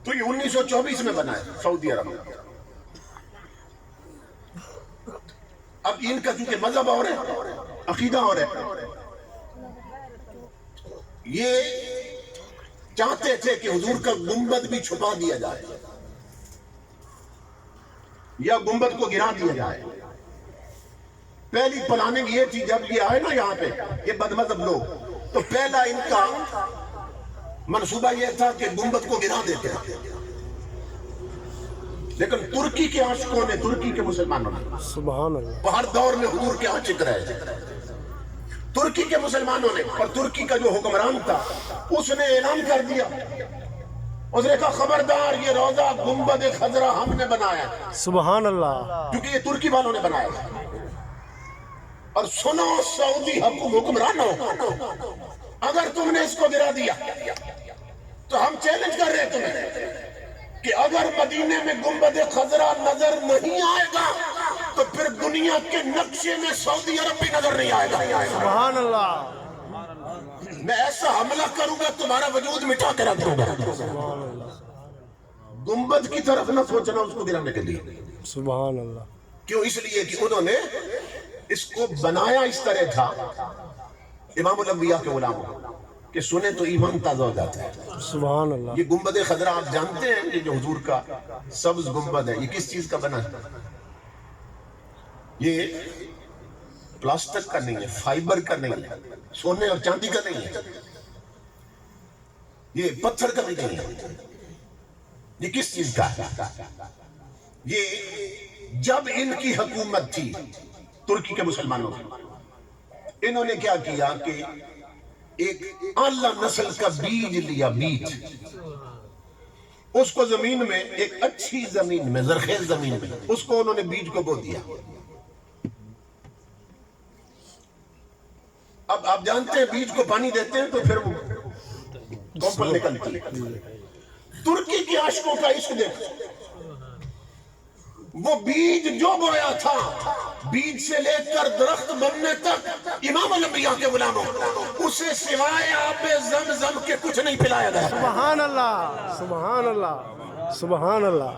تو یہ 1924 میں بنا ہے سعودی عرب. اب ان کا چونکہ مذہب اور ہے, عقیدہ اور ہے, یہ چاہتے تھے کہ حضور کا گنبد بھی چھپا دیا جائے یا گنبد کو گرا دیا جائے. پہلی پلاننگ یہ تھی جب یہ آئے نا یہاں پہ یہ بدمذہب لوگ، تو پہلا ان کا منصوبہ یہ تھا کہ گنبد کو گرا دیتے ہیں، لیکن ترکی کے عاشقوں نے، ترکی کے مسلمانوں نے سبحان اللہ، وہ ہر دور میں حضور کے عاشق رہے تھے، ترکی کے مسلمانوں نے، اور ترکی کا جو حکمران تھا اس نے اعلان کر دیا، اس نے کہا خبردار یہ روضہ گنبد خضرا ہم نے بنایا ہے، سبحان اللہ، کیونکہ یہ ترکی والوں نے بنایا ہے، اور سنو سعودی حکمرانوں، اگر تم نے اس کو گرا دیا تو ہم چیلنج کر رہے تمہیں کہ اگر مدینے میں گنبد خضرا نظر نہیں آئے گا تو پھر دنیا کے نقشے میں سعودی عرب بھی نظر نہیں آئے گا، سبحان اللہ، میں ایسا حملہ کروں گا تمہارا وجود مٹا کے رکھ دوں گا۔ سبحان اللہ، گنبد کی طرف نہ سوچنا اس کو گرانے کے لیے، سبحان اللہ، کیوں؟ اس لیے کہ انہوں نے اس کو بنایا اس طرح تھا امام الانبیاء کے غلاموں کہ سنے تو ایمان تازہ ہو جاتا ہے۔ سبحان اللہ، یہ گنبد خضرا آپ جانتے ہیں، یہ جو حضور کا سبز گنبد ہے یہ کس چیز کا بنا ہے؟ یہ پلاسٹک کا نہیں ہے، فائبر کا نہیں ہے، سونے اور چاندی کا نہیں ہے، یہ پتھر کا بھی نہیں ہے، یہ کس چیز کا ہے؟ یہ جب ان کی حکومت تھی ترکی کے مسلمانوں کی، انہوں نے کیا کیا کہ ایک اعلیٰ نسل کا بیج لیا، بیج، اس کو زمین میں، ایک اچھی زمین میں، زرخیز زمین میں، اس کو انہوں نے بیج کو بو دیا۔ اب آپ جانتے ہیں بیج کو پانی دیتے ہیں تو پھر وہ کوپل نکلتی ہے۔ ترکی کے عاشقوں کا عشق دیکھو، وہ بیج جو بویا تھا، بیج سے لے کر درخت بننے تک امام الانبیاء کے غلاموں اسے سوائے آب زمزم کے کچھ نہیں پلایا گیا۔ سبحان اللہ، سبحان اللہ، سبحان اللہ،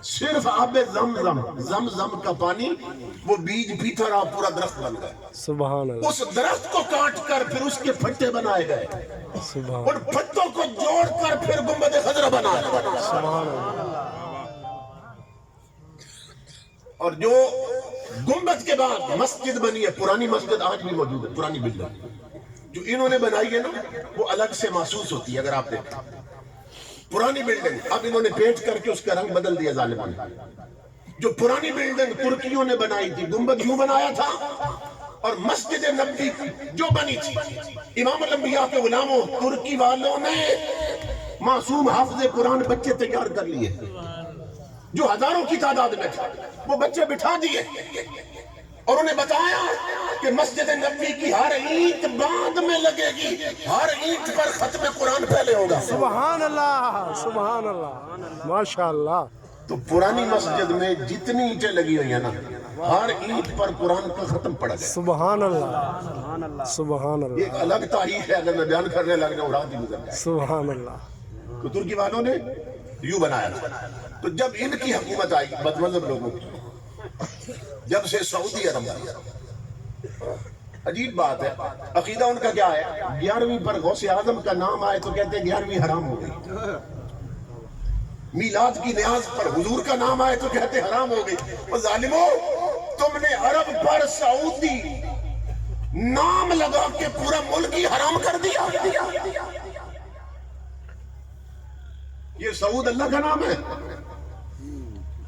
صرف آب زمزم، زمزم کا پانی، وہ بیج پیتا رہا، پورا درخت بن گیا۔ سبحان اللہ، اس درخت کو کاٹ کر پھر اس کے پھٹے بنائے گئے، سبحان ان پھٹوں کو جوڑ کر پھر گنبد خضرا بنایا۔ سبحان اللہ، اور جو گنبد کے بعد مسجد بنی ہے، پرانی مسجد آج بھی موجود ہے، پرانی بلڈنگ جو انہوں نے بنائی ہے نا، وہ الگ سے محسوس ہوتی ہے۔ اگر آپ دیکھیں پرانی بلڈنگ، اب انہوں نے پیٹ کر کے اس کا رنگ بدل دیا ظالموں نے۔ جو پرانی بلڈنگ ترکیوں نے بنائی تھی، گنبد یوں بنایا تھا، اور مسجد نبوی جو بنی تھی امام الانبیاء کے غلاموں، ترکی والوں نے معصوم حافظ قرآن بچے تیار کر لیے جو ہزاروں کی تعداد میں تھے، وہ بچے بٹھا دیے اور انہیں بتایا کہ مسجد نبوی کی ہر اینٹ بعد میں لگے گی، ہر اینٹ پر ختم قرآن پہلے ہوگا۔ سبحان اللہ، سبحان اللہ، ماشاء اللہ، تو پرانی مسجد میں جتنی اینٹیں لگی ہوئی ہیں نا، ہر اینٹ پر قرآن کا ختم پڑا گیا۔ سبحان اللہ، سبحان یہ ایک اللہ، الگ تاریخ ہے، اگر میں بیان کرنے لگ جاؤں رات ہی گزر جائے۔ سبحان اللہ، تو ترکی والوں نے یوں بنایا تھا۔ تو جب ان کی حکومت آئی بدمذہب لوگوں کی، جب سے سعودی عرب آئی، عجیب بات ہے، عقیدہ ان کا کیا ہے؟ 11ویں پر غوث اعظم کا نام آئے تو کہتے ہیں 11ویں حرام ہو گئی، میلاد کی نیاز پر حضور کا نام آئے تو کہتے ہیں حرام ہو گئی۔ اور ظالموں، تم نے عرب پر سعودی نام لگا کے پورا ملک ہی حرام کر دیا۔ یہ سعود اللہ کا نام ہے،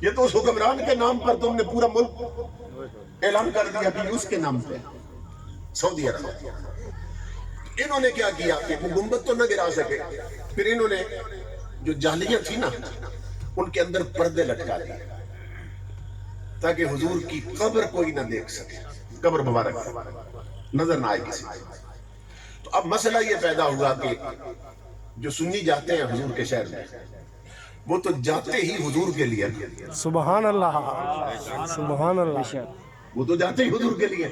یہ تو اس حکمران کے نام پر تم نے پورا ملک اعلان کر دیا کہ اس کے نام پہ سعودی عرب۔ انہوں نے کیا کیا کہ وہ گنبد تو نہ گرا سکے، پھر انہوں نے جو جالیاں تھی نا ان کے اندر پردے لٹکا دیے تاکہ حضور کی قبر کوئی نہ دیکھ سکے، قبر مبارک نظر نہ آئے کسی کو۔ تو اب مسئلہ یہ پیدا ہوا کہ جو سنی جاتے ہیں حضور کے شہر میں، وہ تو جاتے ہی حضور کے لیے، سبحان اللہ، سبحان اللہ، وہ تو جاتے ہی حضور کے لیے۔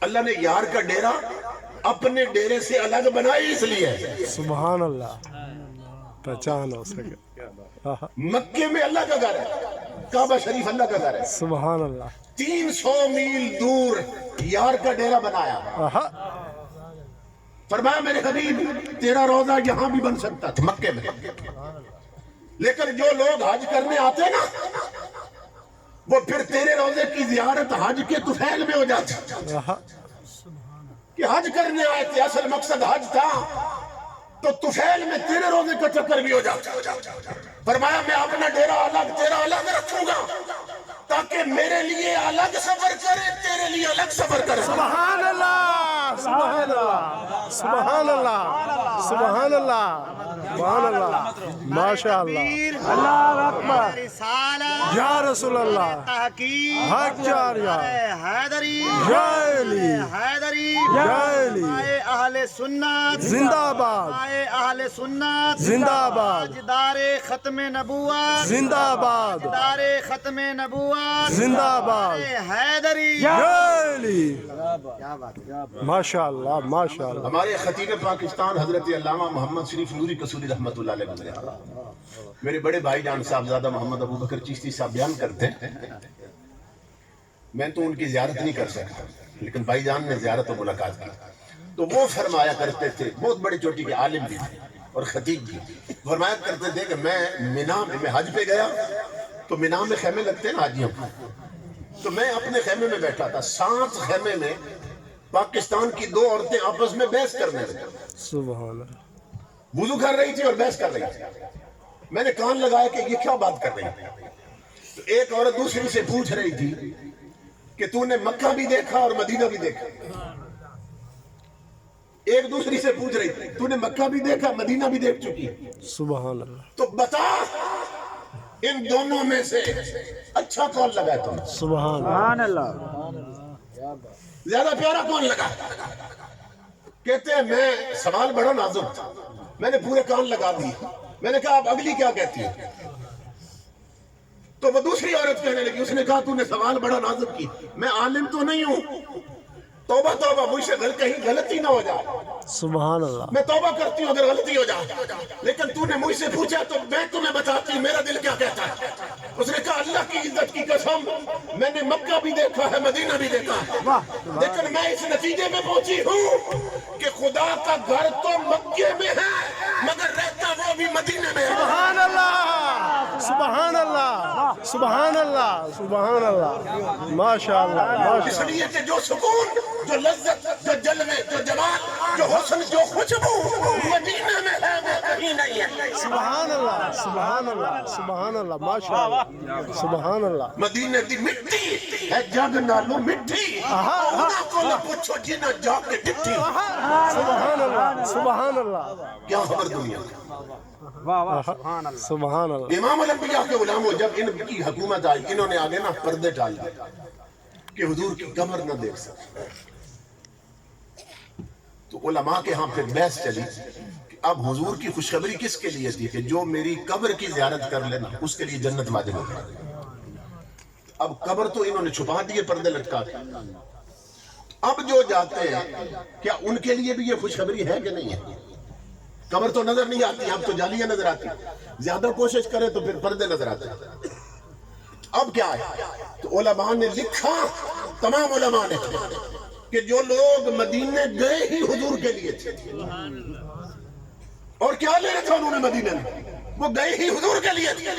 اللہ نے یار کا ڈیرا اپنے ڈیرے سے الگ بنائی اس لیے سبحان اللہ، پہچان ہو سکے، مکے میں اللہ کا گھر ہے، کعبہ شریف اللہ کا گھر ہے، سبحان اللہ، 300 میل دور یار کا ڈیرا بنایا۔ آہا، فرمایا میرے حبیب تیرا روضہ یہاں بھی بن سکتا تھا مکے میں، لیکن جو لوگ حج کرنے آتے نا وہ پھر تیرے روزے کی زیارت حج کے طفیل میں ہو جاتی کہ حج کرنے آئے تھے، اصل مقصد حج تھا، تو طفیل میں تیرے روزے کا چکر بھی ہو جاتا۔ فرمایا میں اپنا ڈیرا الگ تیرا الگ رکھوں گا تاکہ میرے لیے الگ سفر کرے، تیرے لیے الگ سفر کرے۔ سبحان اللہ، سبحان اللہ، سبحان اللہ، سبحان اللہ، سبحان اللہ، ماشاء اللہ، اللہ اکبر، یا رسول اللہ، تحقیق حق جاریہ، حیدری یا علی، حیدری یا علی، اہل سنت زندہ آباد، اہل سنت زندہ آباد، تاجدار ختم نبوت، زندہ آباد، تاجدار ختم نبوت، زندہ آباد، حیدری۔ یا علی، ماشاء اللہ، ماشاء اللہ، ہمارے خطیب پاکستان حضرت علامہ محمد شریف نوری قصوری رحمۃ اللہ علیہ گزرے، میرے بڑے بھائی جان صاحبزادہ محمد ابو بکر چشتی صاحب بیان کرتے ہیں، میں تو ان کی زیارت نہیں کر سکتا لیکن بھائی جان نے زیارت و ملاقات کی، تو وہ فرمایا کرتے تھے، بہت بڑی چوٹی کے عالم بھی تھے اور خطیب بھی، فرمایا کرتے تھے کہ میں مینا میں حج پہ گیا تو مینا میں خیمے لگتے ہیں نا حاجیوں، تو میں اپنے خیمے میں بیٹھا تھا، 7 خیمے میں پاکستان کی 2 عورتیں آپس میں بحث کرنے لگی، سبحان اللہ، وضو کر رہی تھی اور بحث کر رہی تھی، میں نے کان لگایا کہ یہ کیا بات کر رہی تھی، تو ایک عورت دوسری سے پوچھ رہی تھی کہ تو نے مکہ بھی دیکھا اور مدینہ بھی دیکھا، ایک دوسری سے پوچھ رہی تھی تو نے مکہ بھی دیکھا مدینہ بھی دیکھ چکی، سبحان اللہ، تو بتا ان دونوں میں سے اچھا کون لگا تم، سبحان اللہ، زیادہ پیارا کون لگا؟ کہتے ہیں میں سوال بڑا نازک تھا، میں نے پورے کان لگا دی، میں نے کہا آپ اگلی کیا کہتی ہیں؟ تو وہ دوسری عورت کہنے لگی، اس نے کہا تو نے سوال بڑا نازک کی، میں عالم تو نہیں ہوں، توبہ توبہ مجھ سے کہیں غلطی نہ ہو جائے، سبحان اللہ، میں توبہ کرتی ہوں اگر غلطی ہو جائے، لیکن تو نے مجھ سے پوچھا تو میں تمہیں بتاتی ہوں میرا دل کیا کہتا ہے۔ اس نے کہا اللہ کی عزت کی قسم میں نے مکہ بھی دیکھا ہے مدینہ بھی دیکھا ہے، لیکن میں اس نتیجے میں پہنچی ہوں کہ خدا کا گھر تو مکے میں ہے مگر رہتا وہ بھی مدینہ میں ہے۔ سبحان اللہ، سبحان اللہ، سبحان اللہ، سبحان اللہ، ماشاء اللہ، ماشاء اس اللہ، لیے کہ جو سکون، جو لذت، جو جلوے، جو جمال، جو حسن، جو خوشبو مدینہ میں ہے وہ کہیں نہیں ہے۔ سبحان اللہ، سبحان اللہ، سبحان اللہ، ماشاء اللہ، سبحان اللہ، مدینے دی مٹی ہے جگ نالو مٹھی، انہاں کو نہ پوچھو جنہ جا کے ڈٹھی، سبحان اللہ، سبحان اللہ، کیا خبر دنیا کا۔ سبحان اللہ، امام الانبیاء کے غلاموں جب ان کی حکومت آئی انہوں نے آگے نا پردے ڈال دیے کہ حضور کی قبر نہ دیکھ سکے، تو علماء کے ہاں پھر بحث چلی کہ اب حضور کی خوشخبری کس کے لیے تھی کہ جو میری قبر کی زیارت کر لینا اس کے لیے جنت واجب ہوگا۔ اب قبر تو انہوں نے چھپا دیے پردے لٹکا کے، اب جو جاتے ہیں کیا ان کے لیے بھی یہ خوشخبری ہے کہ نہیں ہے؟ قبر تو نظر نہیں آتی، اب تو جالیاں نظر آتی، زیادہ کوشش کرے تو پھر پردے نظر آتے ہیں۔ اب کیا ہے تو علماء نے لکھا، تمام علماء نے کہ جو لوگ مدینے گئے ہی حضور کے لیے تھے اور کیا لے رہے تھے انہوں نے مدینے میں، وہ گئے ہی حضور کے لیے تھے،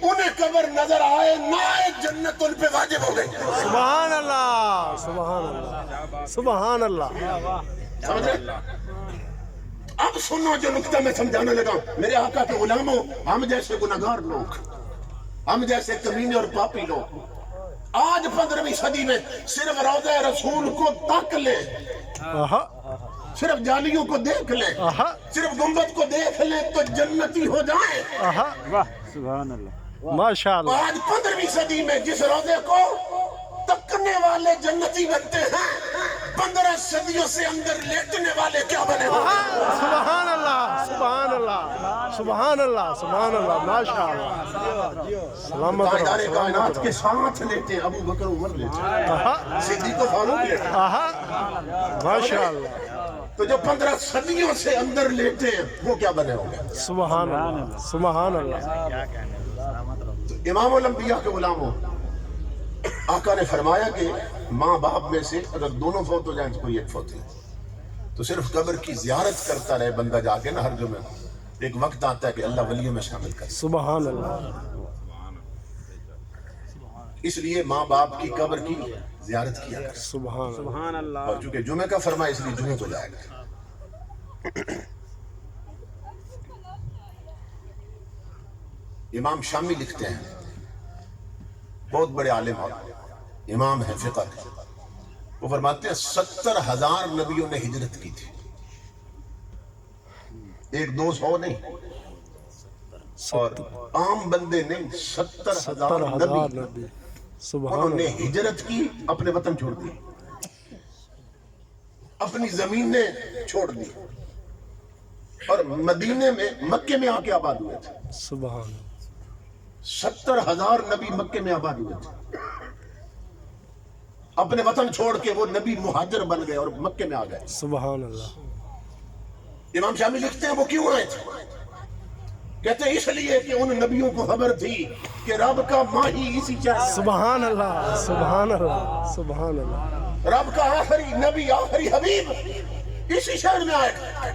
انہیں قبر نظر آئے نہ آئے جنت ان پہ واجب ہو گئی۔ سبحان اللہ، سبحان اللہ، سبحان اللہ، سمجھ رہے؟ اب سنو جو نقطہ میں سمجھانے لگا، میرے آقا کے غلاموں، ہم جیسے گناہگار لوگ، ہم جیسے کمینے اور پاپی لوگ آج 15ویں صدی میں صرف روضہ رسول کو تک لیں، صرف جالیوں کو دیکھ لیں، صرف گنبد کو دیکھ لیں تو جنتی ہو جائیں۔ سبحان اللہ، ماشاء اللہ، آج 15ویں صدی میں جس روضے کو تکنے والے جنتی بنتے ہیں، 15 صدیوں سے اندر لیٹنے والے کیا بنے ہوئے؟ سبحان اللہ، سبحان اللہ، سبحان اللہ، سبحان اللہ، ماشاء اللہ، سلامت رہو، تاجدار کائنات کے ساتھ لیتے ہیں، ابو بکر عمر لیتے ہیں، صدیق و فاروق لیتے ہیں، ماشاء اللہ، تو جو 15 صدیوں سے اندر لیتے ہیں وہ کیا بنے ہوں گے؟ سبحان اللہ، سبحان اللہ، امام الانبیاء کے غلاموں، آقا نے فرمایا کہ ماں باپ میں سے اگر دونوں فوت ہو جائیں تو کوئی ایک فوت ہے، تو صرف قبر کی زیارت کرتا رہے بندہ جا کے نا ہر جمعہ، ایک وقت آتا ہے کہ اللہ ولیوں میں شامل کرے۔ سبحان اللہ، اس لیے ماں باپ کی قبر کی زیارت کیا کریں. سبحان اللہ. سبحان اللہ. اور چونکہ جمعہ کا فرما اس لیے جمعہ کو جائے گا. امام شامی لکھتے ہیں، بہت بڑے عالم ہیں، امام ہے فقہ کے. وہ فرماتے ہیں 70,000 نبیوں نے ہجرت کی تھی، 100-200 نہیں، اور عام بندے نہیں، 70,000 نبی نبی. سبحان انہوں نے اللہ. ہجرت کی، اپنے وطن چھوڑ دی، اپنی زمینیں چھوڑ دی، اور مدینے میں مکے میں آ کے آباد ہوئے تھے. سبحان اللہ. 70,000 نبی مکے میں آباد ہوئے تھے. اپنے وطن چھوڑ کے وہ نبی مہاجر بن گئے اور مکے میں آ گئے. سبحان اللہ. امام شامی لکھتے ہیں وہ کیوں آئے تھے؟ کہتے ہیں اس لیے کہ ان نبیوں کو خبر تھی کہ رب کا ماہی اسی چاہے. سبحان اللہ. سبحان اللہ. سبحان اللہ. رب کا آخری نبی، آخری حبیب اسی شہر میں آئے تھے.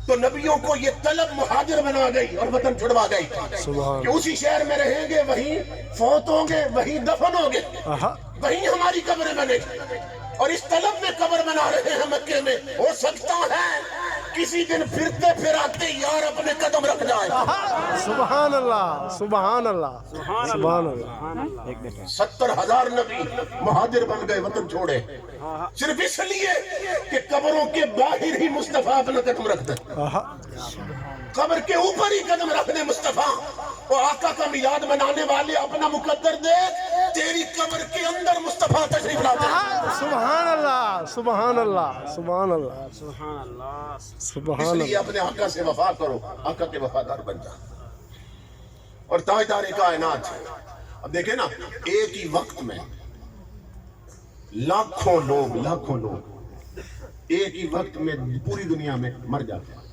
تو نبیوں کو یہ طلب مہاجر بنا گئی اور وطن چھڑوا گئی سبحان کہ اسی شہر میں رہیں گے، وہیں فوت ہوں گے، وہیں دفن ہوں گے، آہا. وہیں ہماری قبر بنے گی. اور اس طلب میں قبر بنا رہے ہیں مکے میں. ہو سکتا ہے کسی دن پھرتے پھراتے یار اپنے قدم رکھ جائے. سبحان اللہ. سبحان اللہ. سبحان اللہ. 70,000 نبی مہاجر بن گئے، وطن چھوڑے، صرف اس لیے کہ قبروں کے باہر ہی مصطفیٰ اپنا قدم رکھ دیں. آہا. قبر کے اوپر ہی قدم رکھ دے مصطفیٰ. وہ آقا کا میلاد منانے والے اپنا مقدر دے، تیری قبر کے اندر مصطفیٰ تشریف لاتے ہیں. سبحان اللہ. سبحان اللہ. سبحان اللہ. سبحان اللہ. اس سبحان لیے اللہ. اپنے آقا سے وفا کرو، آقا کے وفادار بن جا. اور تاجدار کائنات. اب دیکھیں نا، ایک ہی وقت میں لاکھوں لوگ ایک ہی وقت میں پوری دنیا میں مر جاتے ہیں.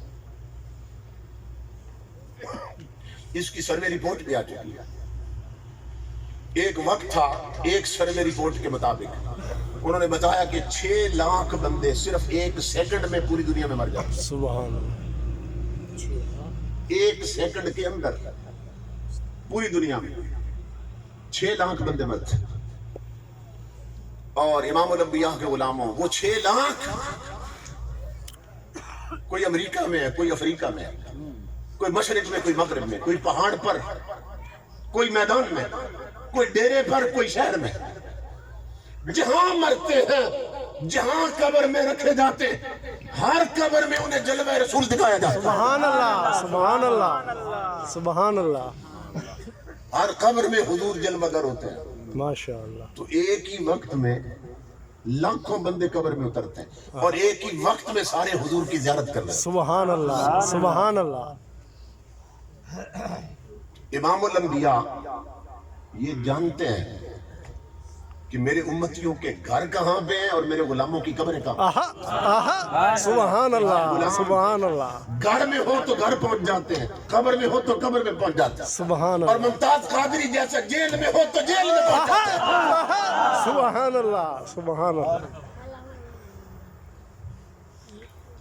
اس کی سروے رپورٹ بھی آ چکی ہے. ایک وقت تھا، ایک سروے رپورٹ کے مطابق انہوں نے بتایا کہ 6 لاکھ بندے صرف 1 سیکنڈ میں پوری دنیا میں مر جاتے ہیں. سبحان اللہ. 1 سیکنڈ کے اندر پوری دنیا میں 6 لاکھ بندے مرتے ہیں. اور امام الانبیاء کے غلاموں، وہ 6 لاکھ کوئی امریکہ میں ہے، کوئی افریقہ میں ہے، کوئی مشرق میں، کوئی مغرب میں، کوئی پہاڑ پر، کوئی میدان میں، کوئی ڈیرے پر، کوئی شہر میں. جہاں مرتے ہیں، جہاں قبر میں رکھے جاتے ہیں، ہر قبر میں انہیں جلوہ رسول دکھایا جاتا ہے. سبحان اللہ. سبحان اللہ. سبحان اللہ. ہر قبر میں حضور جلوہ گر ہوتے ہیں. ماشاء اللہ. تو ایک ہی وقت میں لاکھوں بندے قبر میں اترتے ہیں، اور ایک ہی وقت میں سارے حضور کی زیارت کر رہے ہیں. سبحان اللہ. سبحان اللہ. امام الانبیاء یہ جانتے ہیں کہ میرے امتیوں کے گھر کہاں پہ ہیں اور میرے غلاموں کی قبریں کہاں. آہا. آہا. سبحان اللہ. سبحان اللہ. گھر میں ہو تو گھر پہنچ جاتے ہیں، قبر میں ہو تو قبر میں پہنچ جاتے ہیں. سبحان اور اللہ. ممتاز قادری جیسا جیل میں ہو تو جیل میں پہنچ جاتے ہیں. سبحان اللہ. سبحان اللہ.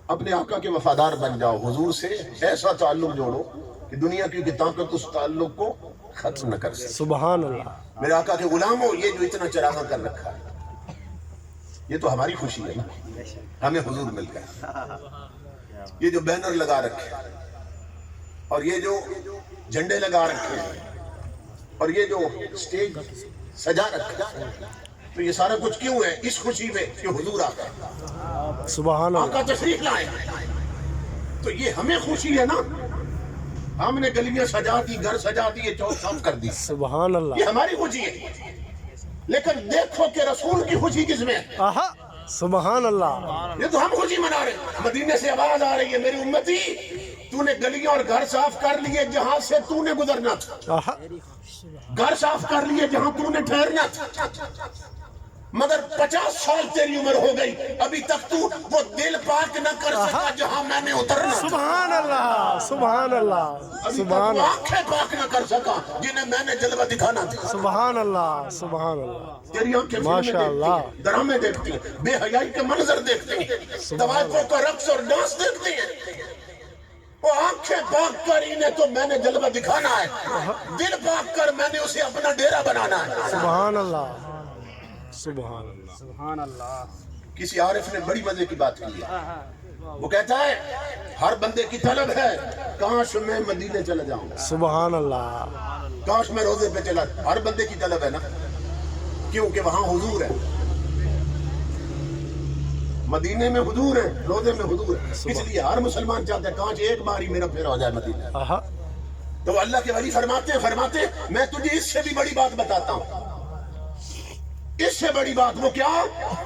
اپنے آقا کے وفادار بن جاؤ، حضور سے ایسا تعلق جوڑو کہ دنیا کی طاقت اس تعلق کو ختم نہ کر سکے. سبحان اللہ. میرے آقا کے غلاموں، یہ جو اتنا چراغاں کر رکھا ہے، یہ تو ہماری خوشی ہے نا، ہمیں حضور مل گیا. یہ جو بینر لگا رکھے ہیں، اور یہ جو جھنڈے لگا رکھے ہیں، اور یہ جو سٹیج سجا رکھا ہے، تو یہ سارا کچھ کیوں ہے؟ اس خوشی میں کہ حضور آ گئے، سبحان اللہ. آقا تشریف لائے. تو یہ ہمیں خوشی ہے نا. ہم نے گلیاں سجا دی، گھر سجا دیے، چوک صاف کر دی، سبحان اللہ. یہ ہماری خوشی ہے. لیکن دیکھو کہ رسول کی خوشی کس میں ہے. آہا. سبحان اللہ. یہ تو ہم خوشی منا رہے ہیں. مدینے سے آواز آ رہی ہے، میری امتی تو نے گلیاں اور گھر صاف کر لیے جہاں سے تو نے گزرنا تھا، آہا. گھر صاف کر لیے جہاں تو نے ٹھہرنا تھا. مگر 50 سال تیری عمر ہو گئی، ابھی تک تو وہ دل پاک نہ کر سکا جہاں میں نے اترنا تھا. سبحان اللہ. سبحان اللہ. ابھی تک سبحان وہ اللہ. آنکھیں پاک نہ کر سکا جنہیں میں نے جلوہ دکھانا تھا. سبحان اللہ. سبحان اللہ. تیری آنکھیں فلمیں ماشاء دیکھتی اللہ. ہیں، ڈرامے دیکھتی ہیں، بے حیائی کے منظر دیکھتی ہیں، طوائفوں کا رقص اور ڈانس دیکھتی ہیں. وہ آنکھیں پاک کر انہیں تو میں نے جلوہ دکھانا ہے، دل پاک کر میں نے اسے اپنا ڈیرا بنانا ہے۔ سبحان اللہ، سبحان اللہ، سبحان اللہ، کسی عارف نے بڑی مزے کی بات کی ہے، وہ کہتا ہے ہر بندے کی طلب ہے کاش میں مدینے چلا جاؤں، سبحان اللہ، کاش میں روزے پہ چلا، ہر بندے کی طلب ہے نا، کیونکہ وہاں حضور ہے، مدینے میں حضور ہے، روزے میں حضور ہے، اس لیے ہر مسلمان چاہتا ہے کاش ایک بار ہی میرا پھر ہو جائے مدینے۔ آہا، تو اللہ کے ولی فرماتے میں تجھے اس سے بھی بڑی بات بتاتا ہوں، اس سے بڑی بات وہ کیا؟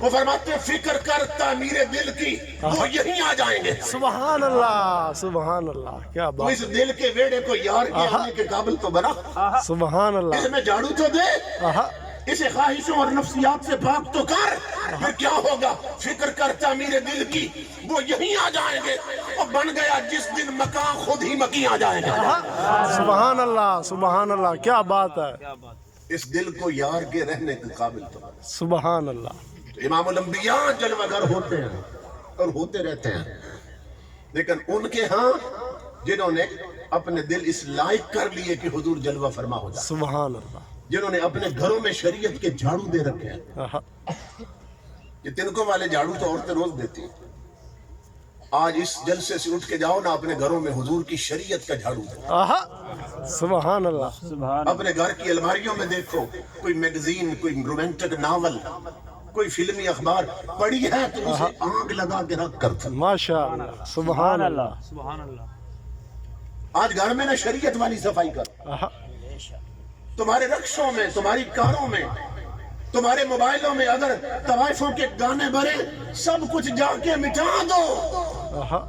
وہ فرماتے فکر کر تعمیر دل کی، وہ یہیں آ جائیں گے۔ سبحان اللہ، سبحان اللہ، کیا تو بات، اس دل کے ویڑے کو یار کے آنے کے قابل تو بنا، سبحان اس اللہ، میں جھاڑو تو دے، آہا، اسے خواہشوں اور نفسیات سے پاک تو کر، پھر کیا ہوگا؟ فکر کر تعمیر دل کی، وہ یہیں آ جائیں گے، اور بن گیا جس دن مکان خود ہی مکی آ جائیں گے۔ سبحان اللہ، سبحان اللہ، کیا بات ہے، اس دل کو یار کے رہنے کے قابل تو بنا۔ سبحان اللہ، امام الانبیاء جلوہ گر ہوتے ہیں اور ہوتے رہتے ہیں، لیکن ان کے ہاں جنہوں نے اپنے دل اس لائق کر لیے کہ حضور جلوہ فرما ہو جائے، سبحان اللہ، جنہوں نے اپنے گھروں میں شریعت کے جھاڑو دے رکھے ہیں، آہا، یہ تنکوں والے جھاڑو تو عورتیں روز دیتی ہیں، آج اس جلسے سے اٹھ کے جاؤ نا اپنے گھروں میں حضور کی شریعت کا جھاڑو دو، آہا، سبحان اللہ، سبحان اپنے گھر کی الماریوں میں دیکھو کوئی میگزین، کوئی رومانٹک ناول، کوئی فلمی اخبار پڑی ہے تو اسے آگ لگا کے رکھ کر تھا۔ ماشاء اللہ، سبحان اللہ، سبحان اللہ، آج گھر میں نہ شریعت والی صفائی کرو، آہا، تمہارے رکشوں میں، تمہاری کاروں میں، تمہارے موبائلوں میں اگر طوائفوں کے گانے بھرے، سب کچھ جا کے مٹا دو آہا،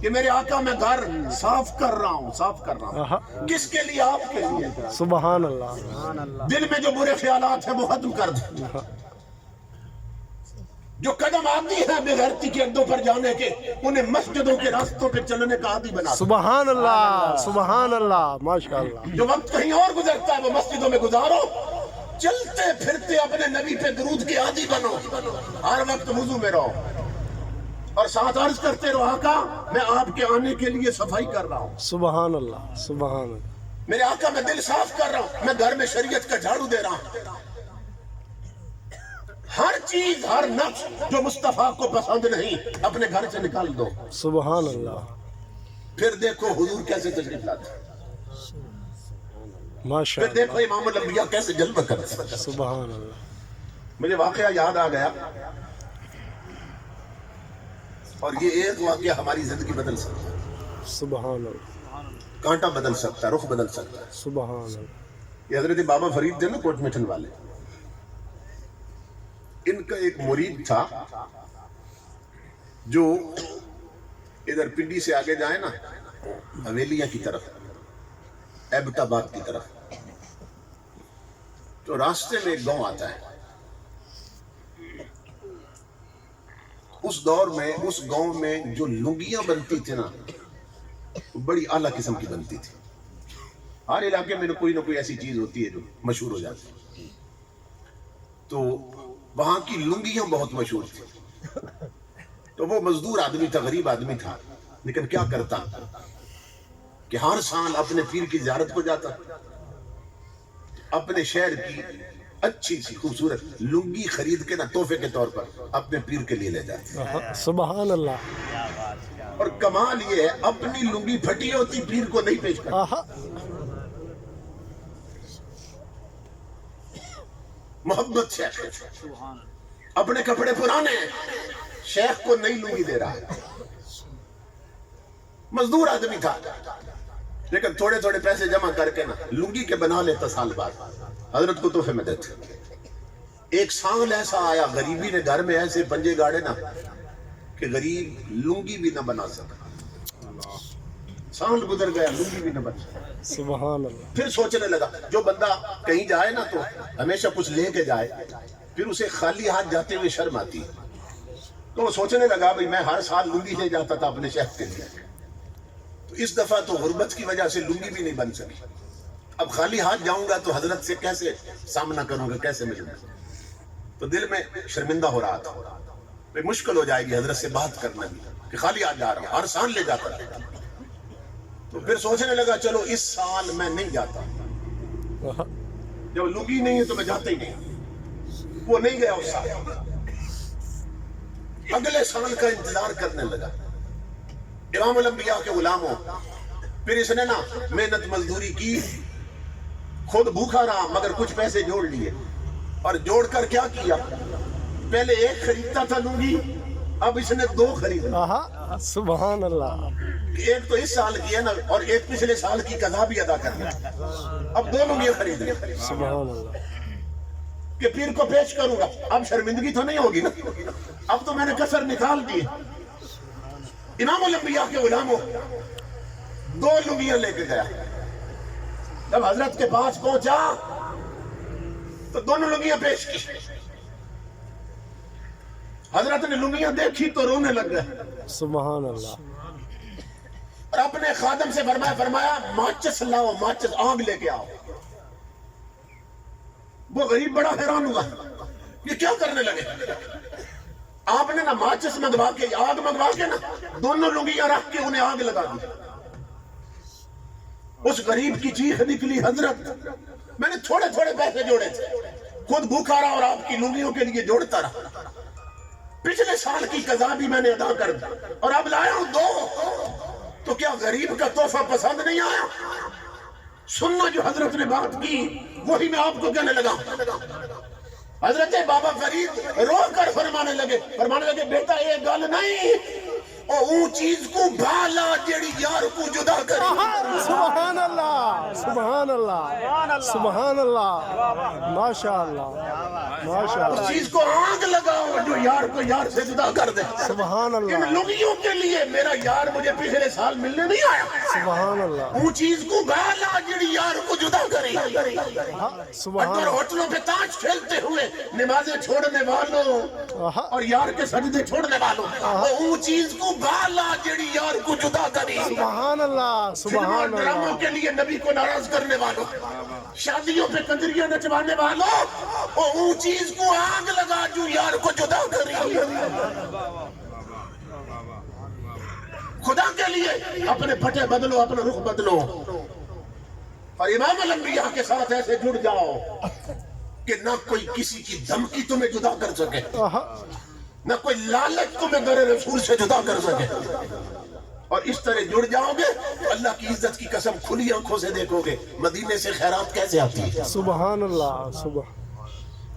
کہ میرے آقا میں گھر صاف کر رہا ہوں، صاف کر رہا آہا، ہوں، کس کے لیے؟ آپ کے لیے۔ سبحان اللہ، دل میں جو برے خیالات ہیں وہ ختم کر دو، جو قدم عادی ہیں بے غیرتی کے اڈوں پر جانے کے، انہیں مسجدوں کے راستوں پہ چلنے کا عادی بنا دو، سبحان اللہ، سبحان اللہ، ماشاء اللہ، جو وقت کہیں اور گزرتا ہے وہ مسجدوں میں گزارو، چلتے پھرتے اپنے نبی پہ درود کے عادی بنو، ہر وقت وضو میں رہو، اور ساتھ عرض کرتے رہو آقا میں آپ کے آنے کے لیے صفائی کر رہا ہوں، سبحان اللہ، سبحان اللہ، میرے آقا میں دل صاف کر رہا ہوں، میں گھر میں شریعت کا جھاڑو دے رہا ہوں، ہر چیز، ہر نفس جو مصطفیٰ کو پسند نہیں اپنے گھر سے نکال دو، سبحان اللہ، پھر دیکھو حضور کیسے تشریف لاتے ہیں، ماشاء پھر اللہ، دیکھو امام الانبیاء کیسے جلوہ کرتے ہیں۔ سبحان اللہ، مجھے واقعہ یاد آ گیا، اور یہ ایک واقعہ ہماری زندگی بدل سکتا ہے، سبحان اللہ، کانٹا بدل سکتا ہے، رخ بدل سکتا ہے۔ سبحان اللہ، یہ حضرت بابا فرید تھے نا کوٹ میٹھن والے، ان کا ایک مرید تھا جو ادھر پنڈی سے آگے جائے نا حویلیاں کی طرف، ایبٹ آباد کی طرف، تو راستے میں ایک گاؤں آتا ہے، اس دور میں اس گاؤں میں جو لنگیاں بنتی تھی نا وہ بڑی اعلیٰ قسم کی بنتی تھی، ہر علاقے میں کوئی نہ کوئی ایسی چیز ہوتی ہے جو مشہور ہو جاتی ہے، تو وہاں کی لنگیاں بہت مشہور تھی، تو وہ مزدور آدمی تھا، غریب آدمی تھا، لیکن کیا کرتا کہ ہر سال اپنے پیر کی زیارت کو جاتا، اپنے شہر کی اچھی سی خوبصورت لنگی خرید کے نا تحفے کے طور پر اپنے پیر کے لیے لے جاتے، آہا، سبحان اللہ، اور کمال یہ ہے اپنی لنگی پھٹی ہوتی پیر کو نہیں پیش کرتا، آہا، محبت شیخ ہے، اپنے کپڑے پرانے ہیں، شیخ کو نئی لنگی دے رہا ہے، مزدور آدمی تھا لیکن تھوڑے تھوڑے پیسے جمع کر کے نا لنگی کے بنا لیتا، سال بعد حضرت کو تحفے میں دیتے۔ ایک سال ایسا آیا غریبی نے گھر میں ایسے پنجے گاڑے نا کہ غریب لنگی بھی نہ بنا سکا، سال گزر گیا لنگی بھی نہ بنا سکا، سبحان اللہ، پھر سوچنے لگا جو بندہ کہیں جائے نا تو ہمیشہ کچھ لے کے جائے، پھر اسے خالی ہاتھ جاتے ہوئے شرم آتی، تو وہ سوچنے لگا بھئی میں ہر سال لنگی لے جاتا تھا اپنے شیخ کے لیے، تو اس دفعہ تو غربت کی وجہ سے لنگی بھی نہیں بن سکی، اب خالی ہاتھ جاؤں گا تو حضرت سے کیسے سامنا کروں گا، کیسے ملوں گا، تو دل میں شرمندہ ہو رہا تھا، پھر مشکل ہو جائے گی حضرت سے بات کرنا بھی کہ خالی ہاتھ جا رہا ہوں، ہر سال لے جاتا تھا، تو پھر سوچنے لگا چلو اس سال میں نہیں جاتا، جب لنگی نہیں ہے تو میں جاتا ہی نہیں۔ وہ نہیں گیا اس سال، اگلے سال کا انتظار کرنے لگا۔ امام الانبیاء کے غلاموں، پھر اس نے نا محنت مزدوری کی، خود بھوکا رہا مگر کچھ پیسے جوڑ لیے، اور جوڑ کر کیا کیا، پہلے ایک خریدتا تھا لنگی، اب اس نے 2 خرید لی۔ سبحان اللہ، ایک تو اس سال کی ہے نا، اور ایک پچھلے سال کی قضا بھی ادا کر لی، اب 2 لنگیاں خرید لی۔ سبحان اللہ، کہ پیر کو پیش کروں گا، اب شرمندگی تو نہیں ہوگی نا، اب تو میں نے کسر نکال دی۔ امام الانبیاء کے غلاموں 2 لنگیاں لے کے گیا، جب حضرت کے پاس پہنچا تو دونوں لنگیاں پیش کی۔ حضرت نے لنگیاں دیکھی تو رونے لگ گئے، سبحان اللہ، اور اپنے خادم سے فرمایا ماچس لاؤ، ماچس، آگ لے کے آؤ۔ وہ غریب بڑا حیران ہوا، یہ کیا کرنے لگے؟ آپ نے نا ماچس منگوا کے، آگ منگوا کے نا دونوں لنگیاں رکھ کے انہیں آگ لگا دی۔ اس غریب کی چیخ نکلی، حضرت میں نے تھوڑے تھوڑے پیسے جوڑے تھے، خود بھوکا رہا اور آپ کی لنگیوں کے لیے جوڑتا رہا، پچھلے سال کی قضا بھی میں نے ادا کر دی، اور اب لایا ہوں 2، تو کیا غریب کا تحفہ پسند نہیں آیا؟ سننا جو حضرت نے بات کی وہی میں آپ کو کہنے لگا۔ حضرت بابا فرید رو کر فرمانے لگے بیٹا یہ گل نہیں، او اون چیز کو بھالا جیڑی یار کو جدا کری۔ سبحان اللہ، سبحان اللہ، سبحان اللہ، ماشاء اللہ، ماشاء اس اللہ، چیز کو آگ لگاؤ جو یار کو یار سے جدا کر دے۔ سبحان ان اللہ، لنگیوں کے لیے میرا یار مجھے پچھلے سال ملنے نہیں آیا، سبحان اللہ، اون چیز کو بھالا جیڑی یار کو جدا کری۔ سبحان اور اللہ، ہوٹلوں پہ تاج کھیلتے ہوئے نمازیں چھوڑنے والوں اور یار کے سجدے چھوڑنے والوں، اون چیز کو بالا جڑی یار کو جدا کری۔ سبحان اللہ، سبحان ڈراموں اللہ، کے لیے نبی کو ناراض کرنے والوں، شادیوں پہ کنجریاں نچوانے والوں، اون چیز کو آگ لگا جو یار کو جدا کری۔ خدا کے لیے اپنے پھٹے بدلو، اپنا رخ بدلو، اور امام الانبیاء کے ساتھ ایسے جڑ جاؤ کہ نہ کوئی کسی کی دھمکی تمہیں جدا کر سکے، نہ کوئی لالچ تمہیں غیر رسول سے جدا کر سکے، اور اس طرح جڑ جاؤ گے تو اللہ کی عزت کی قسم کھلی آنکھوں سے دیکھو گے مدینے سے خیرات کیسے آتی ہے۔ سبحان اللہ، سبحان،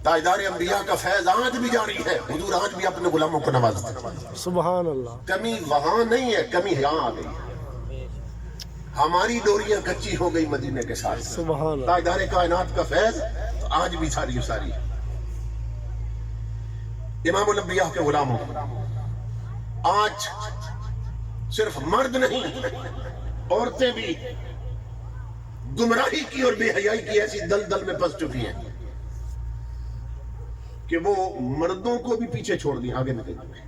تاجدار انبیاء کا فیض آج بھی جاری ہے، حضور آج بھی اپنے غلاموں کو نوازتے ہیں۔ سبحان اللہ، کمی وہاں نہیں ہے، کمی یہاں آ گئی ہے، ہماری ڈوریاں کچی ہو گئی مدینے کے ساتھ۔ سبحان اللہ، تاجدار کائنات کا فیض تو آج بھی ساری ساری۔ امام الانبیاء کے غلاموں، آج صرف مرد نہیں، عورتیں بھی گمراہی کی اور بے حیائی کی ایسی دلدل میں پھنس چکی ہیں کہ وہ مردوں کو بھی پیچھے چھوڑ دیں، آگے نکل گئے،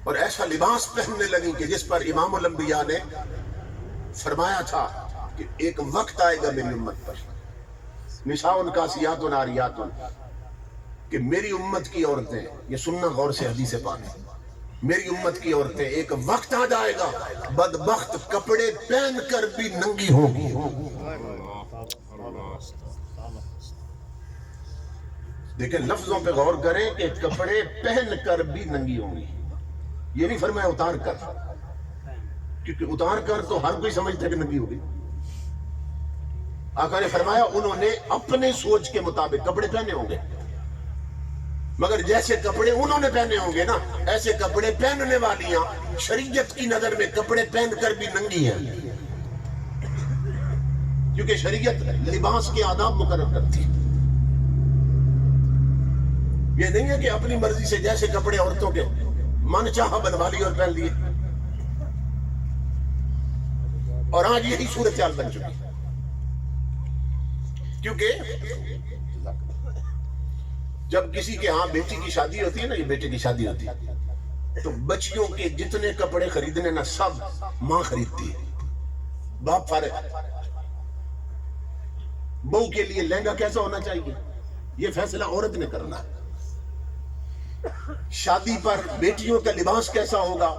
اور ایسا لباس پہننے لگیں کہ جس پر امام الانبیاء نے فرمایا تھا کہ ایک وقت آئے گا میری امت پر، نساء کاسیات عاریات، کہ میری امت کی عورتیں، یہ سننا غور سے حدیث پاک ہے، میری امت کی عورتیں ایک وقت آ جائے گا بدبخت کپڑے پہن کر بھی ننگی ہوں گی۔ دیکھیں لفظوں پہ غور کریں کہ کپڑے پہن کر بھی ننگی ہوں گی، یہ نہیں فرمایا اتار کر، کیونکہ اتار کر تو ہر کوئی سمجھتا ہے کہ ننگی ہوگی۔ آقا نے فرمایا انہوں نے اپنے سوچ کے مطابق کپڑے پہنے ہوں گے، مگر جیسے کپڑے انہوں نے پہنے ہوں گے نا، ایسے کپڑے پہننے والیاں شریعت کی نظر میں کپڑے پہن کر بھی ننگی ہیں، کیونکہ شریعت لباس کے آداب مقرر کرتی ہے۔ یہ نہیں ہے کہ اپنی مرضی سے جیسے کپڑے عورتوں کے من چاہا بنوا لیے اور پہن لیے، اور آج یہی صورتحال بن چکی ہے، کیونکہ جب کسی کے ہاں بیٹی کی شادی ہوتی ہے نا، یہ بیٹے کی شادی ہوتی ہے، تو بچیوں کے جتنے کپڑے خریدنے نا سب ماں خریدتی ہے، باپ فارغ۔ بہو کے لیے لہنگا کیسا ہونا چاہیے یہ فیصلہ عورت نے کرنا ہے، شادی پر بیٹیوں کا لباس کیسا ہوگا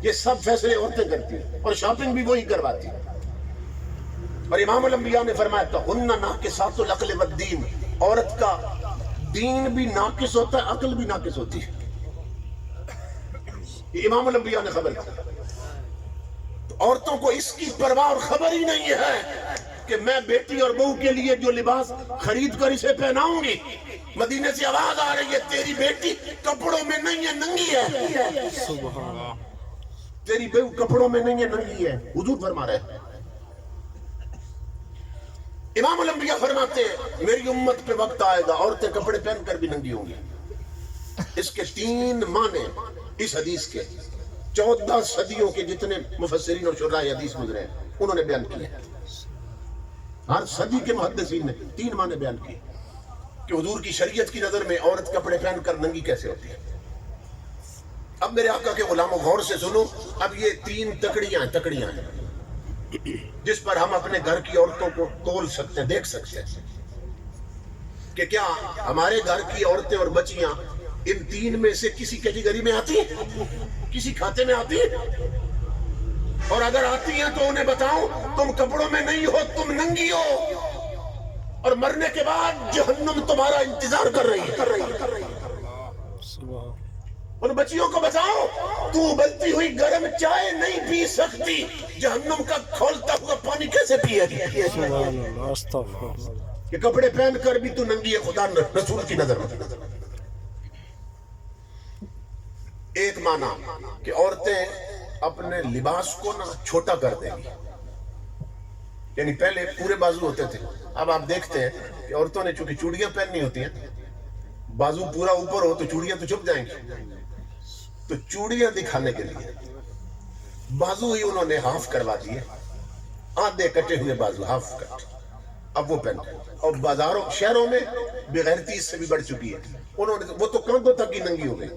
یہ سب فیصلے عورتیں کرتی ہیں اور شاپنگ بھی وہی کرواتی ہیں. اور امام الانبیاء نے فرمایا تھا ہن ناقصات العقل والدین، عورت کا دین بھی ناقص ہوتا ہے، عقل بھی ناقص ہوتی ہے. یہ امام الانبیاء نے خبر کی. تو عورتوں کو اس کی پرواہ اور خبر ہی نہیں ہے کہ میں بیٹی اور بہو کے لیے جو لباس خرید کر اسے پہناؤں گی، مدینے سے آواز آ رہی ہے تیری بیٹی کپڑوں میں نہیں ہے، ننگی ہے. تیری بہو کپڑوں میں نہیں ہے، ننگی ہے. حضور فرما رہے ہیں. امام الانبیاء فرماتے ہیں میری امت پہ وقت آئے گا عورتیں کپڑے پہن کر بھی ننگی ہوں گی. اس کے 3 معنی اس حدیث کے 14 صدیوں کے جتنے مفسرین اور شراح حدیث گزرے ہیں انہوں نے بیان کیے. ہر صدی کے محدثین نے 3 معنی بیان کیے کہ حضور کی شریعت کی نظر میں عورت کپڑے پہن کر ننگی کیسے ہوتی ہے. اب میرے آقا کے غلاموں غور سے سنو. اب یہ 3 تکڑیاں ہیں جس پر ہم اپنے گھر کی عورتوں کو تول سکتے ہیں، دیکھ سکتے ہیں کہ کیا ہمارے گھر کی عورتیں اور بچیاں ان 3 میں سے کسی کیٹیگری میں آتی ہیں، کسی کھاتے میں آتی ہیں؟ اور اگر آتی ہیں تو انہیں بتاؤ تم کپڑوں میں نہیں ہو، تم ننگی ہو، اور مرنے کے بعد جہنم تمہارا انتظار کر رہی ہے. ان بچیوں کو بتاؤ تو ابلتی ہوئی گرم چائے نہیں پی سکتی، جہنم کا کھولتا ہوا پانی کیسے پیے گی؟ کہ کپڑے پہن کر بھی تو ننگی ہے خدا رسول کی نظر میں. ایک معنی کہ عورتیں اپنے لباس کو نا چھوٹا کر دیں گی. یعنی پہلے پورے بازو ہوتے تھے، اب آپ دیکھتے ہیں کہ عورتوں نے چونکہ چوڑیاں پہننی ہوتی ہیں، بازو پورا اوپر ہو تو چوڑیاں تو چھپ جائیں گی، تو چوڑیاں دکھانے کے لیے بازو ہی انہوں نے ہاف کروا دیے، آدھے کٹے ہوئے بازو، ہاف کٹ. اب وہ پہنتے ہیں. اور بازاروں شہروں میں بغیرتی اس سے بھی بڑھ چکی ہے. انہوں نے وہ تو کاندھوں تک ہی ننگی ہو گئی.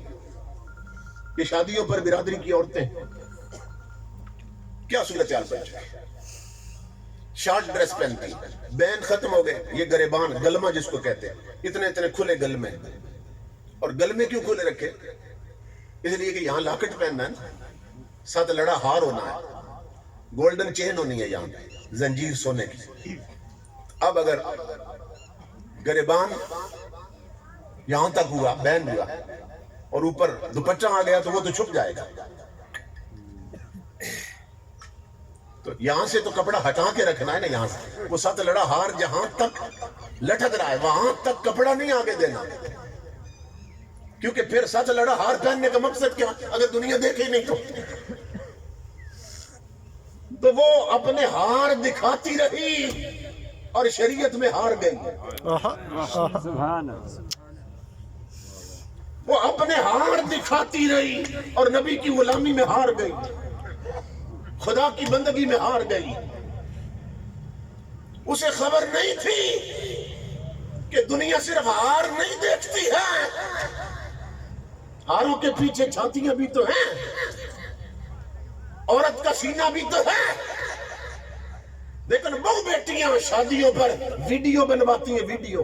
یہ شادیوں پر برادری کی عورتیں کیا صورتحال بن چکی. شارٹ ڈریس پہنتی، بین ختم ہو گئے. یہ گریبان گلمہ جس کو کہتے ہیں، اتنے کھلے گلمے. اور گلمے کیوں کھلے رکھے؟ اس لیے کہ یہاں لاکٹ پہننا ہے، ساتھ لڑا ہار ہونا ہے، گولڈن چین ہونی ہے، یہاں زنجیر سونے کی. اب اگر گریبان یہاں تک ہوا، بین ہوا، اور اوپر دوپٹہ آ گیا تو وہ تو چھپ جائے گا. تو یہاں سے تو کپڑا ہٹا کے رکھنا ہے نا، یہاں سے وہ ساتھ لڑا ہار جہاں تک لٹک رہا ہے وہاں تک کپڑا نہیں آگے دینا. کیونکہ پھر ساتھ لڑا ہار پہننے کا مقصد کیا اگر دنیا دیکھے نہیں تو وہ اپنے ہار دکھاتی رہی اور شریعت میں ہار گئی. سبحان اللہ. وہ اپنے ہار دکھاتی رہی اور نبی کی غلامی میں ہار گئی، خدا کی بندگی میں ہار گئی. اسے خبر نہیں تھی کہ دنیا صرف ہار نہیں دیکھتی ہے، ہاروں کے پیچھے چھاتیاں بھی تو ہیں، عورت کا سینہ بھی تو ہے. لیکن وہ بیٹیاں شادیوں پر ویڈیو بنواتی ہیں، ویڈیو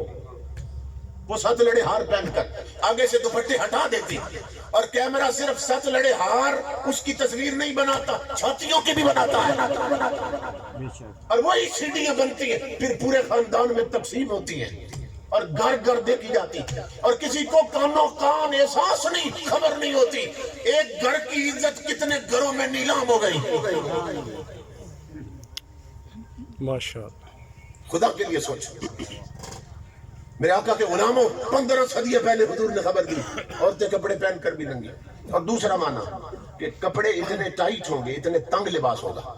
وہ سات لڑے ہار پہن کر آگے سے دوپٹے ہٹا دیتی، اور کیمرہ صرف سات لڑے ہار اس کی تصویر نہیں بناتا، چھاتیوں کی بھی بناتا ہے. اور وہی سیڑھیاں بنتی ہیں، پھر پورے خاندان میں تقسیم ہوتی ہیں اور گھر گھر دیکھی جاتی، اور کسی کو کانوں کان احساس نہیں، خبر نہیں ہوتی ایک گھر کی عزت کتنے گھروں میں نیلام ہو گئی. ماشاءاللہ. خدا کے لیے سوچو. میرے آقا کے غلاموں 15 صدیوں پہلے حضور نے خبر دی عورتیں کپڑے پہن کر بھی ننگی. اور دوسرا معنی کہ کپڑے اتنے ٹائٹ ہوں گے، اتنے تنگ لباس ہوگا،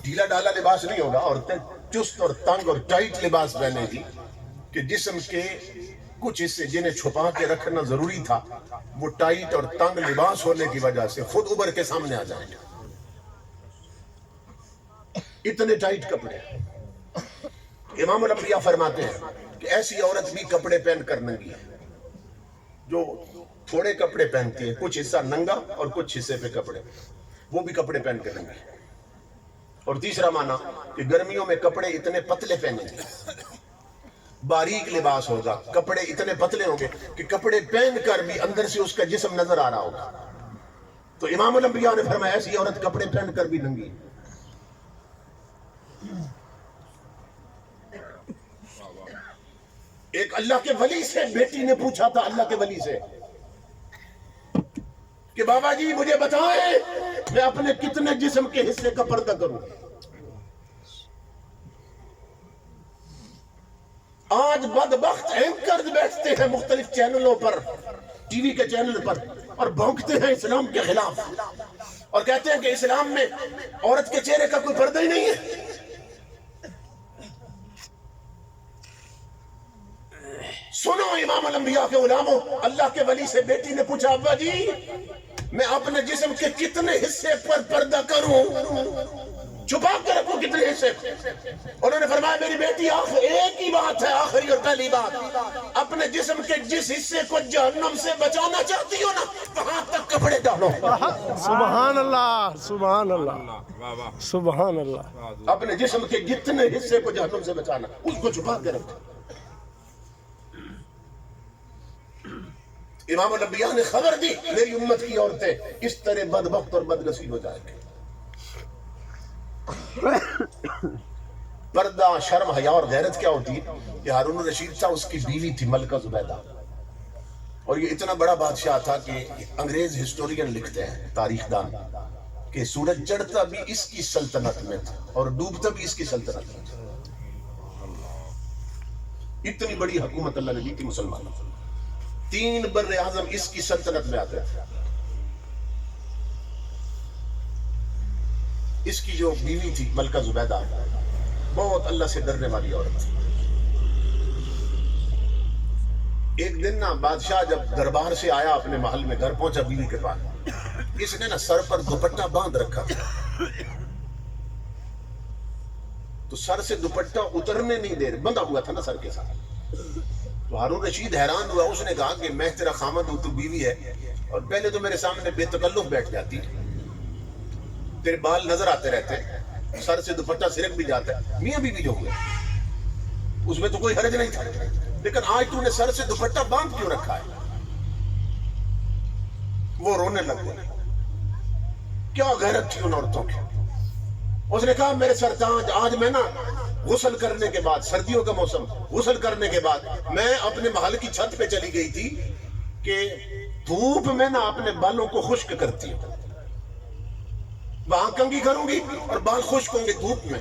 ڈھیلا ڈالا لباس نہیں ہوگا. عورتیں چست اور تنگ اور ٹائٹ لباس پہنے گی کہ جسم کے کچھ حصے جنہیں چھپا کے رکھنا ضروری تھا وہ ٹائٹ اور تنگ لباس ہونے کی وجہ سے خود ابھر کے سامنے آ جائیں گے. اتنے ٹائٹ کپڑے. امام الانبیاء فرماتے ہیں کہ ایسی عورت بھی کپڑے پہن کر ننگی ہے جو تھوڑے کپڑے پہنتی ہے، کچھ حصہ ننگا اور کچھ حصے پہ کپڑے، وہ بھی کپڑے پہن کر ننگی. اور تیسرا معنی کہ گرمیوں میں کپڑے اتنے پتلے پہنیں گے، باریک لباس ہوگا، کپڑے اتنے پتلے ہوں گے کہ کپڑے پہن کر بھی اندر سے اس کا جسم نظر آ رہا ہوگا. تو امام الانبیاء نے فرمایا ایسی عورت کپڑے پہن کر بھی ننگی. ایک اللہ کے ولی سے بیٹی نے پوچھا تھا، اللہ کے ولی سے، کہ بابا جی مجھے بتائیں میں اپنے کتنے جسم کے حصے کا پردہ کروں. آج بدبخت اینکرز بیٹھتے ہیں مختلف چینلوں پر، ٹی وی کے چینل پر، اور بھونکتے ہیں اسلام کے خلاف اور کہتے ہیں کہ اسلام میں عورت کے چہرے کا کوئی پردہ ہی نہیں ہے. سنو امام الانبیاء کے غلاموں، اللہ کے ولی سے بیٹی نے پوچھا ابا جی میں اپنے جسم کے کتنے حصے پر پردہ کروں، چھپا کر رکھوں کتنے حصے. انہوں نے فرمایا میری بیٹی ایک ہی بات ہے، آخری اور پہلی بات، اپنے جسم کے جس حصے کو جہنم سے بچانا چاہتی ہو نا وہاں تک کپڑے ڈالو. سبحان اللہ سبحان اللہ سبحان اللہ. اپنے جسم کے جتنے حصے کو جہنم سے بچانا اس کو چھپا کے رکھو. امام الانبیاء نے خبر دی میری امت کی عورتیں اس طرح بدبخت اور بدنصیب ہو جائیں گے. پردہ، شرم، حیا اور غیرت کیا ہوتی ہے؟ کہ ہارون الرشید تھا، اس کی بیوی تھی ملکہ زبیدہ، اور یہ اتنا بڑا بادشاہ تھا کہ انگریز ہسٹورین لکھتے ہیں، تاریخ دان، کہ سورج چڑھتا بھی اس کی سلطنت میں تھا اور ڈوبتا بھی اس کی سلطنت میں تھا. اتنی بڑی حکومت اللہ نے دی تھی مسلمانوں. 3 بر اعظم اس کی سلطنت میں آتے تھے. اس کی جو بیوی تھی ملکہ زبیدہ بہت اللہ سے ڈرنے والی عورت تھی. ایک دن نا بادشاہ جب دربار سے آیا اپنے محل میں، گھر پہنچا بیوی کے پاس، اس نے نا سر پر دوپٹہ باندھ رکھا تھا، تو سر سے دوپٹہ اترنے نہیں دے رہے، بندھا ہوا تھا نا سر کے ساتھ. تو ہارون رشید حیران ہوا، اس نے کہا کہ میں تیرا خامد ہوں، تو بیوی ہے، اور پہلے تو میرے سامنے بے تکلف بیٹھ جاتی، تیرے بال نظر آتے رہتے، سر سے دوپٹہ سرک بھی جاتا ہے، میاں بیوی جو ہوئے اس میں تو کوئی حرج نہیں تھا، لیکن آج تو نے سر سے دوپٹہ باندھ کیوں رکھا ہے؟ وہ رونے لگ گئے. کیا غیرت تھی ان عورتوں کی. اس نے کہا میرے سرتاج، آج میں نا غسل کرنے کے بعد، سردیوں کا موسم، غسل کرنے کے بعد میں اپنے محل کی چھت پہ چلی گئی تھی کہ دھوپ میں نا اپنے بالوں کو خشک کرتی ہوں، وہاں کنگھی کروں گی اور بال خشک ہوں گے دھوپ میں.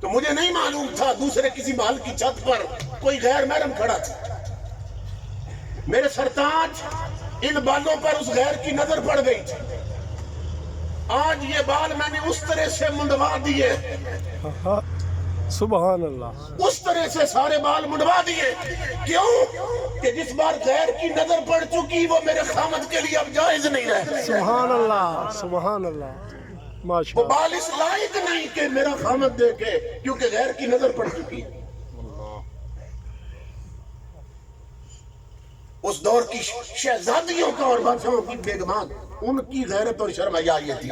تو مجھے نہیں معلوم تھا دوسرے کسی محل کی چھت پر کوئی غیر محرم کھڑا تھا. میرے سرتاج ان بالوں پر اس غیر کی نظر پڑ گئی تھی. آج یہ بال میں نے اس طرح سے منڈوا دیے، سبحان اللہ، اس طرح سے سارے بال منڈوا دیے. کیوں؟ کہ جس بار غیر کی نظر پڑ چکی وہ میرے خامد کے لیے اب جائز نہیں رہے. سبحان اللہ سبحان اللہ، ماشاء وہ اللہ. بال اس لائق نہیں کہ میرا خامد دیکھے، کیونکہ غیر کی نظر پڑ چکی ہے. اس دور کی شہزادیوں کا اور بادشاہوں کی بیگمان، ان کی غیرت اور شرم حیا یہ تھی.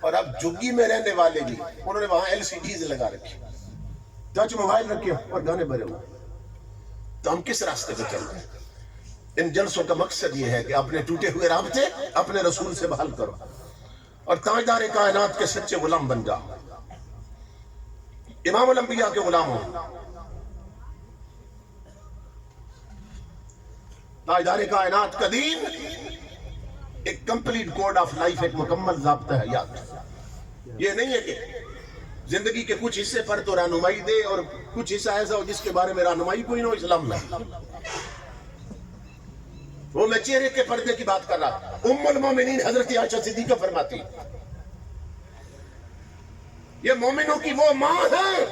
اور اب جھگی میں رہنے والے بھی، انہوں نے وہاں LCDs لگا رکھی، ٹچ موبائل رکھے اور گانے بھرے ہوئے. تو ہم کس راستے پہ چل رہے ہیں؟ ان جلسوں کا مقصد یہ ہے کہ اپنے ٹوٹے ہوئے رابطے اپنے رسول سے بحال کرو اور تاجدار کائنات کے سچے غلام بن جاؤ. امام الانبیاء کے غلام ہو، تاجدار کائنات کا دین ایک کمپلیٹ کوڈ آف لائف، ایک مکمل ضابطہ حیات. یہ نہیں ہے کہ زندگی کے کچھ حصے پر تو رہنمائی دے اور کچھ حصہ ایسا ہو جس کے بارے میں رہنمائی کوئی نہ ہو. اسلام میں وہ میں چہرے کے پردے کی بات کر رہا. ام المومنین حضرت عائشہ صدیقہ فرماتی یہ مومنوں کی وہ ماں ہے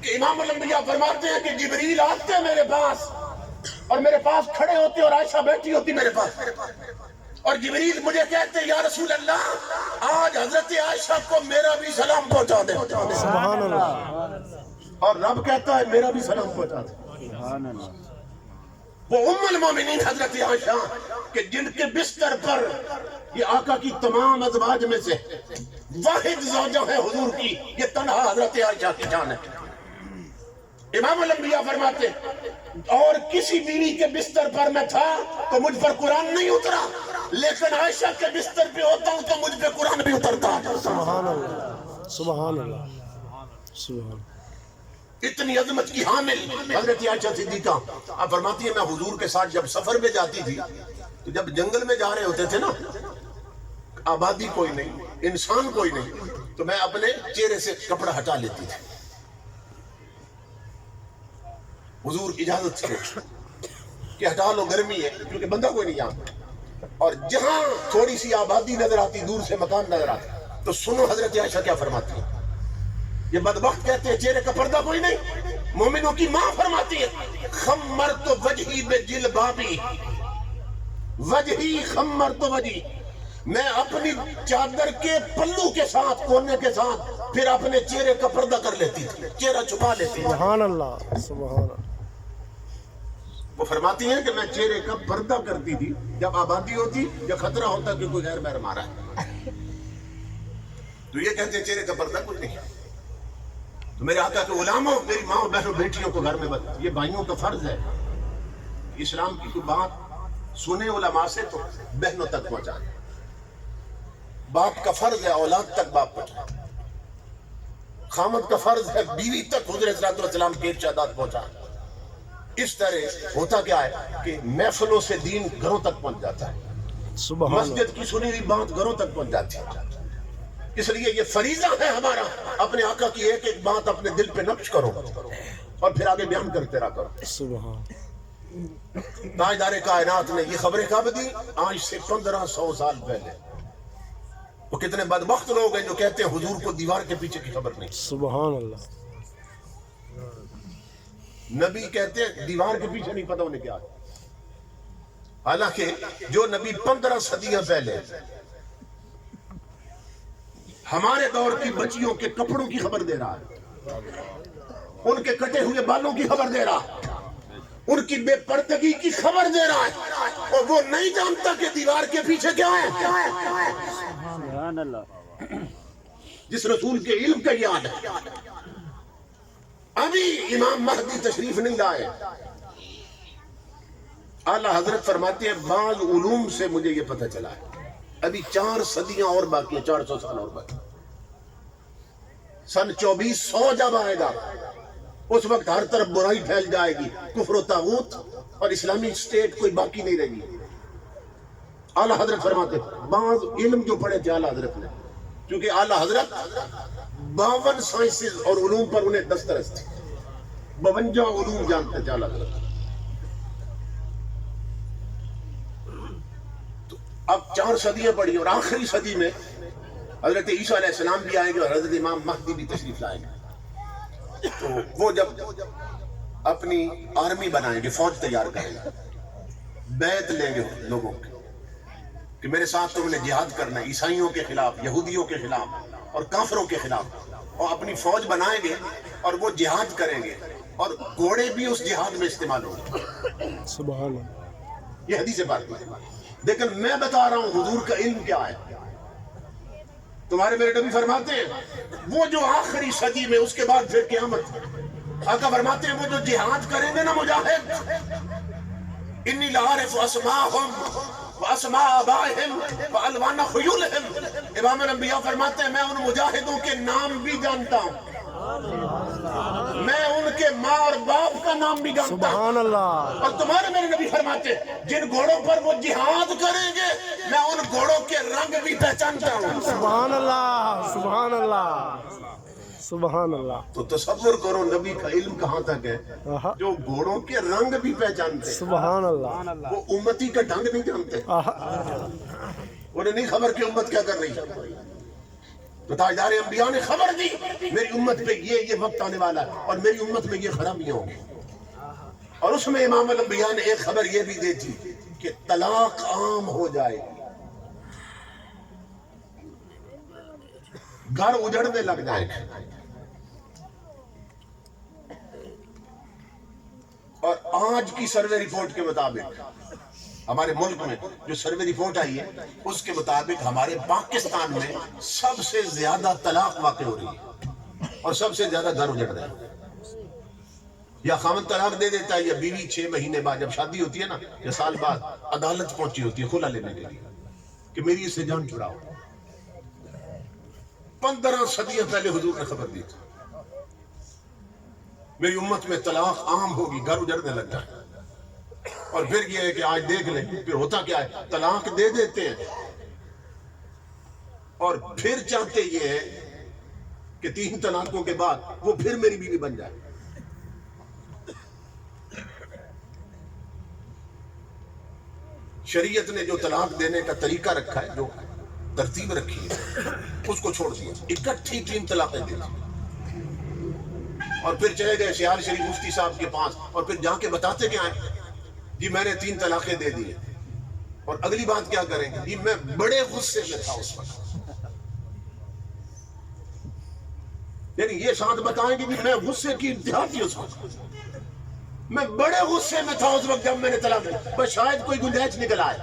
کہ امام الانبیاء فرماتے ہیں کہ جبریل آتے میرے پاس اور میرے پاس کھڑے ہوتے اور عائشہ بیٹھی ہوتی میرے پاس، اور جبریل مجھے کہتے یا رسول اللہ آج حضرت عائشہ کو میرا بھی سلام پہنچا دے. سبحان اللہ. اور رب کہتا ہے میرا بھی سلام پہنچا دے. وہ ام المومنین حضرت عائشہ کہ جن کے بستر پر یہ آقا کی تمام ازواج میں سے واحد زوجہ ہے حضور کی، یہ تنہا حضرت عائشہ کی جان ہے. امام الانبیاء فرماتے اور کسی بیوی کے بستر پر میں تھا تو مجھ پر قرآن نہیں اترا، لیکن عائشہ کے بستر پہ ہوتا ہوں تو مجھ پہ قرآن بھی اترتا۔ سبحان اللہ، سبحان اللہ، سبحان۔ اتنی عظمت کی حامل حضرت عائشہ صدیقہ، آپ فرماتی ہیں میں حضور کے ساتھ جب سفر میں جاتی تھی تو جب جنگل میں جا رہے ہوتے تھے نا، آبادی کوئی نہیں، انسان کوئی نہیں، تو میں اپنے چہرے سے کپڑا ہٹا لیتی تھی، حضور اجازت سے کہ ہٹا لو گرمی ہے، کیونکہ بندہ کوئی نہیں یہاں۔ اور جہاں تھوڑی سی آبادی نظر آتی، دور سے مکان نظر آتا، تو سنو حضرت عائشہ کیا فرماتی ہے۔ یہ بدبخت کہتے ہیں چہرے کا پردہ کوئی نہیں، مومنوں کی ماں فرماتی ہے خمرت وجہی بجلبابی، وجہی خمرت وجہی، میں اپنی چادر کے پلو کے ساتھ، کونے کے ساتھ پھر اپنے چہرے کا پردہ کر لیتی تھی، چہرہ چھپا لیتی تھی۔ سبحان اللہ، سبحان اللہ۔ وہ فرماتی ہیں کہ میں چہرے کا پردہ کرتی تھی جب آبادی ہوتی یا خطرہ ہوتا کہ کوئی غیر محرم آ رہا ہے، تو یہ کہتے ہیں چہرے کا پردہ کوئی نہیں۔ تو میرے آقا کے غلاموں، میری ماں اور بہنوں بیٹیوں کو گھر میں یہ بھائیوں کا فرض ہے اسلام کی کوئی بات سنے علماء سے تو بہنوں تک پہنچائیں، باپ کا فرض ہے اولاد تک باپ پہنچائیں، خامد کا فرض ہے بیوی تک حضور صلی اللہ علیہ وسلم کے ارشادات پہنچائیں۔ اس طرح ہوتا کیا ہے کہ محفلوں سے دین گھروں تک پہنچ جاتا ہے، سبحان اللہ۔ مسجد کی سنی ہوئی بات گھروں تک پہنچ جاتی ہے۔ اس لیے یہ فریضہ ہے ہمارا، اپنے آقا کی ایک ایک بات اپنے دل پہ نقش کرو اور پھر آگے بیان کرتے رہا کرو۔ سبحان۔ تاجدار کائنات نے یہ خبریں کب دی؟ آج سے 1500 سال پہلے۔ وہ کتنے بدبخت لوگ ہیں جو کہتے ہیں حضور کو دیوار کے پیچھے کی خبر نہیں۔ سبحان اللہ۔ نبی کہتے ہیں دیوار کے پیچھے نہیں، پتہ انہیں کیا ہے۔ حالانکہ جو نبی 15 صدیاں پہلے ہمارے دور کی بچیوں کے کپڑوں کی خبر دے رہا ہے، ان کے کٹے ہوئے بالوں کی خبر دے رہا ہے، ان کی بے پردگی کی خبر دے رہا ہے، اور وہ نہیں جانتا کہ دیوار کے پیچھے کیا ہے۔ سبحان اللہ۔ جس رسول کے علم کا یاد ہے، ابھی امام مہدی تشریف نہیں لائے، اعلیٰ حضرت فرماتے ہیں بعض علوم سے مجھے یہ پتہ چلا ہے ابھی 4 صدیاں اور باقی ہیں، 400 سال اور باقی۔ سن 2400 جب آئے گا اس وقت ہر طرف برائی پھیل جائے گی، کفر و طاغوت اور اسلامی اسٹیٹ کوئی باقی نہیں رہے گی۔ اعلیٰ حضرت فرماتے بعض علم جو پڑھے تھے اعلیٰ حضرت نے، کیونکہ اعلیٰ حضرت 52 سائنسز اور علوم پر انہیں دسترس تھی، 52 علوم جانتے تھے اعلیٰ حضرت۔ اب 4 صدیاں پڑی اور آخری صدی میں حضرت عیسیٰ علیہ السلام بھی آئیں گے اور حضرت امام مہدی بھی تشریف لائیں گے۔ تو وہ جب اپنی آرمی بنائیں گے، فوج تیار کریں گے، بیعت لیں گے لوگوں کی کہ میرے ساتھ تم نے جہاد کرنا ہے، عیسائیوں کے خلاف، یہودیوں کے خلاف اور کافروں کے خلاف، اور اپنی فوج بنائیں گے اور وہ جہاد کریں گے، اور گھوڑے بھی اس جہاد میں استعمال ہوں گے۔ سبحان اللہ۔ یہ حدیث بات ہے، لیکن میں بتا رہا ہوں حضور کا علم کیا ہے۔ تمہارے میرے نبی فرماتے ہیں وہ جو آخری صدی میں، اس کے بعد پھر قیامت، آقا فرماتے ہیں وہ جو جہاد کریں گے نا مجاہد، انی لعارف اسماءہم واسماء آبائہم والوان خیولہم، امام الانبیاء فرماتے ہیں میں ان مجاہدوں کے نام بھی جانتا ہوں، میں ان کے ماں اور باپ کا نام بھی جانتا ہوں۔ سبحان اللہ۔ اور تمہارے میرے نبی فرماتے ہیں جن گھوڑوں پر وہ جہاد کریں گے میں ان گھوڑوں کے رنگ بھی پہچانتا ہوں۔ سبحان اللہ، سبحان اللہ، سبحان اللہ۔ تو تصور کرو نبی کا علم کہاں تک ہے، آہا، جو گھوڑوں کے رنگ بھی پہچانتے، سبحان اللہ۔ وہ امتی کا ڈھنگ نہیں جانتے، آہا، انہیں نہیں خبر کہ امت کیا کر رہی ہے۔ تو تاجدار انبیاء نے خبر دی میری امت پہ یہ وقت آنے والا ہے اور میری امت میں یہ خرابیاں ہوں گی، اور اس میں امام الانبیاء نے ایک خبر یہ بھی دی تھی کہ طلاق عام ہو جائے گی، گھر اجڑنے لگ جائیں گے۔ اور آج کی سروے رپورٹ کے مطابق ہمارے ملک میں جو سروے رپورٹ آئی ہے اس کے مطابق ہمارے پاکستان میں سب سے زیادہ طلاق واقع ہو رہی ہے اور سب سے زیادہ گھر اجڑ رہے ہیں۔ یا خاوند طلاق دے دیتا ہے یا بیوی 6 مہینے بعد جب شادی ہوتی ہے نا یا سال بعد عدالت پہنچی ہوتی ہے خلا لینے کے لیے کہ میری اس سے جان چھڑاؤ. 15 صدیاں پہلے حضور نے خبر دی تھی میری امت میں طلاق عام ہوگی, گھر اجڑنے لگ جائے. اور پھر یہ ہے کہ آج دیکھ لیں پھر ہوتا کیا ہے, طلاق دے دیتے ہیں اور پھر چاہتے یہ ہے کہ 3 طلاقوں کے بعد وہ پھر میری بیوی بن جائے. شریعت نے جو طلاق دینے کا طریقہ رکھا ہے, جو ترتیب رکھی ہے, اس کو چھوڑ دیا. اکٹھی 3 طلاقیں دی اور پھر چلے گئے سیال شریف مفتی صاحب کے پاس اور پھر جا کے بتاتے کیا ہیں جی میں نے 3 طلاقیں دے دی. اور اگلی بات کیا کریں گے جی میں بڑے غصے میں تھا اس وقت. یعنی یہ ساتھ بتائیں گے کہ میں غصے کی انتہا تھی اس وقت, میں بڑے غصے میں تھا اس وقت جب میں نے طلاق دی. بس شاید کوئی گنجائش نکل آئے.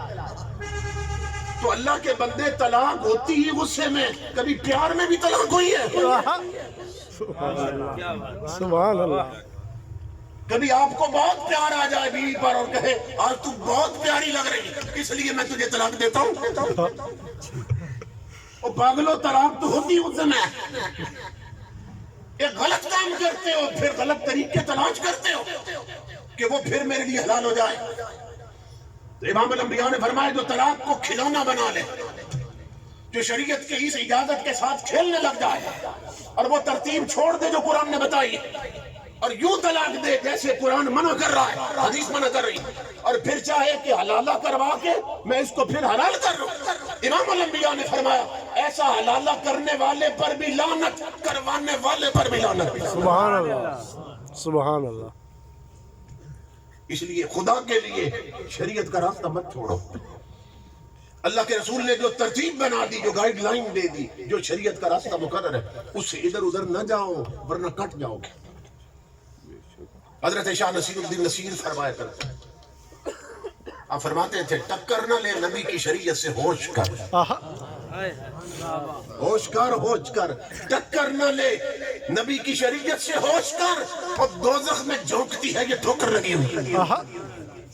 تو اللہ کے بندے طلاق ہوتی ہی غصے میں, کبھی پیار میں بھی طلاق ہوئی ہے. سبحان اللہ. کبھی آپ کو بہت پیار آ جائے بیوی پر اور کہے آج تو بہت پیاری لگ رہی ہے اس لیے میں تجھے طلاق دیتا ہوں. اور پاگلو طلاق تو ہوتی غصے میں. ایک غلط کام کرتے ہو پھر غلط طریقے تلاش کرتے ہو کہ وہ پھر میرے لیے حلال ہو جائے. تو امام الانبیاء نے فرمایا جو طلاق کو کھلونا بنا لے, جو شریعت کے اس اجازت کے ساتھ کھیلنے لگ جائے اور وہ ترتیب چھوڑ دے جو قرآن نے بتائی اور یوں طلاق دے جیسے قرآن منع کر رہا ہے, حدیث منع کر رہی, اور پھر چاہے کہ حلالہ کروا کے میں اس کو پھر حلال کر رہا ہوں. امام الانبیاء نے فرمایا ایسا حلالہ کرنے والے پر بھی لعنت, کروانے والے پر بھی لعنت. سبحان اللہ, سبحان اللہ. اس لیے خدا کے لیے شریعت کا راستہ مت چھوڑو. اللہ کے رسول نے جو ترتیب بنا دی, جو گائیڈ لائن دے دی, جو شریعت کا راستہ مقرر ہے اس سے ادھر ادھر نہ جاؤ ورنہ کٹ جاؤ گے. حضرت شاہ نصیر الدین نصیر فرمایا کرتے آپ فرماتے تھے ٹکر نہ لے نبی کی شریعت سے ہوش کر, ہوش کر, ہوش کر, ٹکر نہ لے نبی کی شریعت سے ہوش کر. اور دوزخ میں جھونکتی ہے یہ ٹھوکر لگی ہوئی.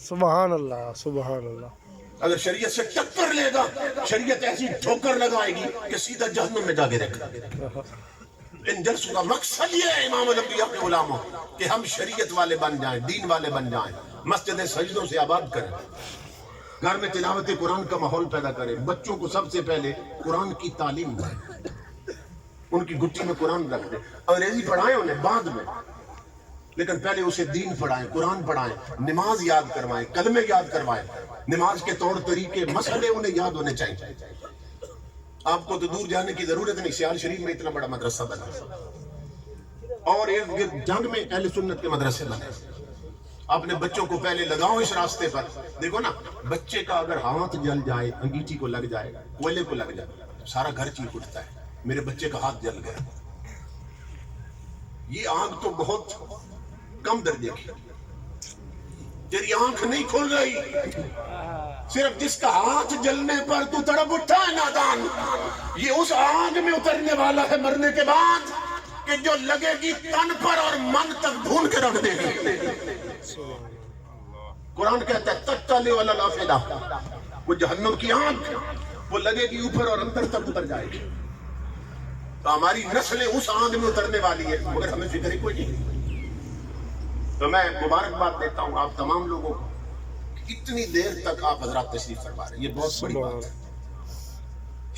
سبحان اللہ, سبحان اللہ. اگر شریعت سے ٹکر لے گا شریعت ایسی ٹھوکر لگائے گی کہ سیدھا جہنم میں جا کے رکھا. ان جلسوں کا مقصد یہ ہے امام الانبیاء کے غلاموں کہ ہم شریعت والے بن جائیں, دین والے بن جائیں, مسجد سجدوں سے آباد کریں, گھر میں تلاوت قرآن کا ماحول پیدا کریں, بچوں کو سب سے پہلے قرآن کی تعلیم دیں, ان کی گٹی میں قرآن رکھ دیں. انگریزی پڑھائیں انہیں بعد میں, لیکن پہلے اسے دین پڑھائیں, قرآن پڑھائیں, نماز یاد کروائیں, کلمے یاد کروائیں, نماز کے طور طریقے مسئلے انہیں یاد ہونے چاہیے. آپ کو تو دور جانے کی ضرورت نہیں, سیال شریف میں اتنا بڑا مدرسہ بنا اور ایک جنگ میں اہل سنت کے مدرسے بنے. اپنے بچوں کو پہلے لگاؤ اس راستے پر. دیکھو نا بچے کا اگر ہاتھ جل جائے, انگیٹھی کو لگ جائے, کوئلے کو لگ جائے, سارا گھر چیخ اٹھتا ہے میرے بچے کا ہاتھ جل گیا. یہ آنکھ تو بہت کم درجے کی, تیری آنکھ نہیں کھل رہی, صرف جس کا ہاتھ جلنے پر تو تڑپ اٹھا ہے نادان, یہ اس آگ میں اترنے والا ہے مرنے کے بعد کہ جو لگے گی تن پر اور من تک بھون کے رکھ دے گی. قرآن کہتا ہے تتلی والا لافدہ, وہ جہنم کی آگ وہ لگے گی اوپر اور اندر تک اتر جائے گی. تو ہماری نسلیں اس آگ میں اترنے والی ہے مگر ہمیں فکر ہی کوئی نہیں. تو میں مبارکباد دیتا ہوں آپ تمام لوگوں کو, اتنی دیر تک آپ حضرات تشریف فرما رہے ہیں, یہ بہت بڑی بات ہے.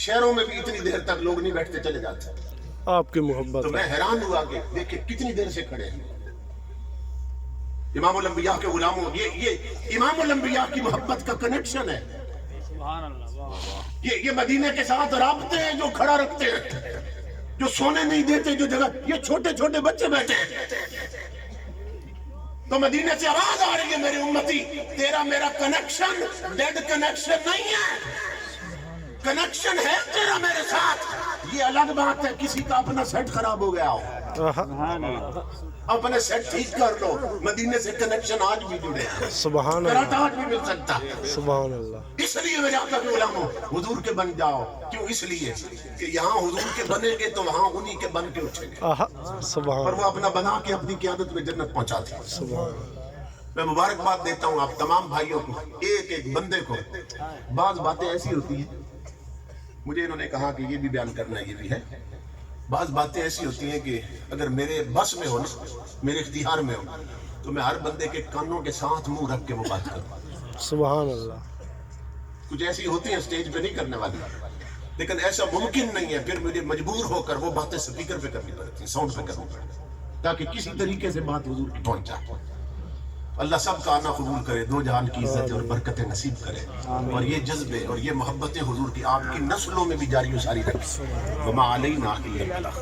شہروں میں بھی اتنی دیر تک لوگ نہیں بیٹھتے, چلے جاتے ہیں. آپ کی محبت. تو میں حیران ہوا کہ دیکھیں کتنی دیر سے کھڑے ہیں امام الانبیاء کے غلاموں. یہ امام الانبیاء کی محبت کا کنیکشن ہے. یہ مدینے کے ساتھ رابطے ہیں جو کھڑا رکھتے ہیں, جو سونے نہیں دیتے, جو جگہ یہ چھوٹے چھوٹے بچے بیٹھے ہیں. تو مدینے سے آواز آ رہی ہے میری امتی تیرا میرا کنیکشن ڈیڈ کنیکشن نہیں ہے, کنیکشن ہے تیرا میرے ساتھ. یہ الگ بات ہے کسی کا اپنا سیٹ خراب ہو گیا ہو, اپنے سیٹ ٹھیک کر لو. مدینے سے کنیکشن آج بھی جڑے ہیں, سبحان کراٹا اللہ آج بھی مل سکتا ہے. سبحان اللہ اس لیے میرے آقا کے غلاموں حضور کے بن جاؤ. کیوں؟ اس لیے کہ یہاں حضور کے بنیں گے تو وہاں انہی کے بن کے اٹھیں گے, سبحان اور وہ اپنا بنا کے اپنی قیادت میں جنت پہنچاتے ہیں. سبحان میں مبارکباد دیتا ہوں آپ تمام بھائیوں کو, ایک ایک بندے کو. بعض باتیں ایسی ہوتی ہیں, مجھے انہوں نے کہا کہ یہ بھی بیان کرنا یہ بھی ہے. بعض باتیں ایسی ہوتی ہیں کہ اگر میرے بس میں ہو نا, میرے اختیار میں ہو, تو میں ہر بندے کے کانوں کے ساتھ منہ رکھ کے وہ بات کروں. سبحان اللہ کچھ ایسی ہوتی ہیں اسٹیج پہ نہیں کرنے والی, لیکن ایسا ممکن نہیں ہے. پھر مجھے مجبور ہو کر وہ باتیں سپیکر پہ کرنی پڑتی ہیں, ساؤنڈ پہ کرنی پڑتی ہیں, تاکہ کسی طریقے سے بات حضور کی پہنچ جائے. اللہ سب کا آنا قبول کرے, دو جہان کی عزت اور برکتیں نصیب کرے, اور یہ جذبے اور یہ محبتیں حضور کی آپ کی نسلوں میں بھی جاری و ساری رکھے. وما علینا الا البلاغ.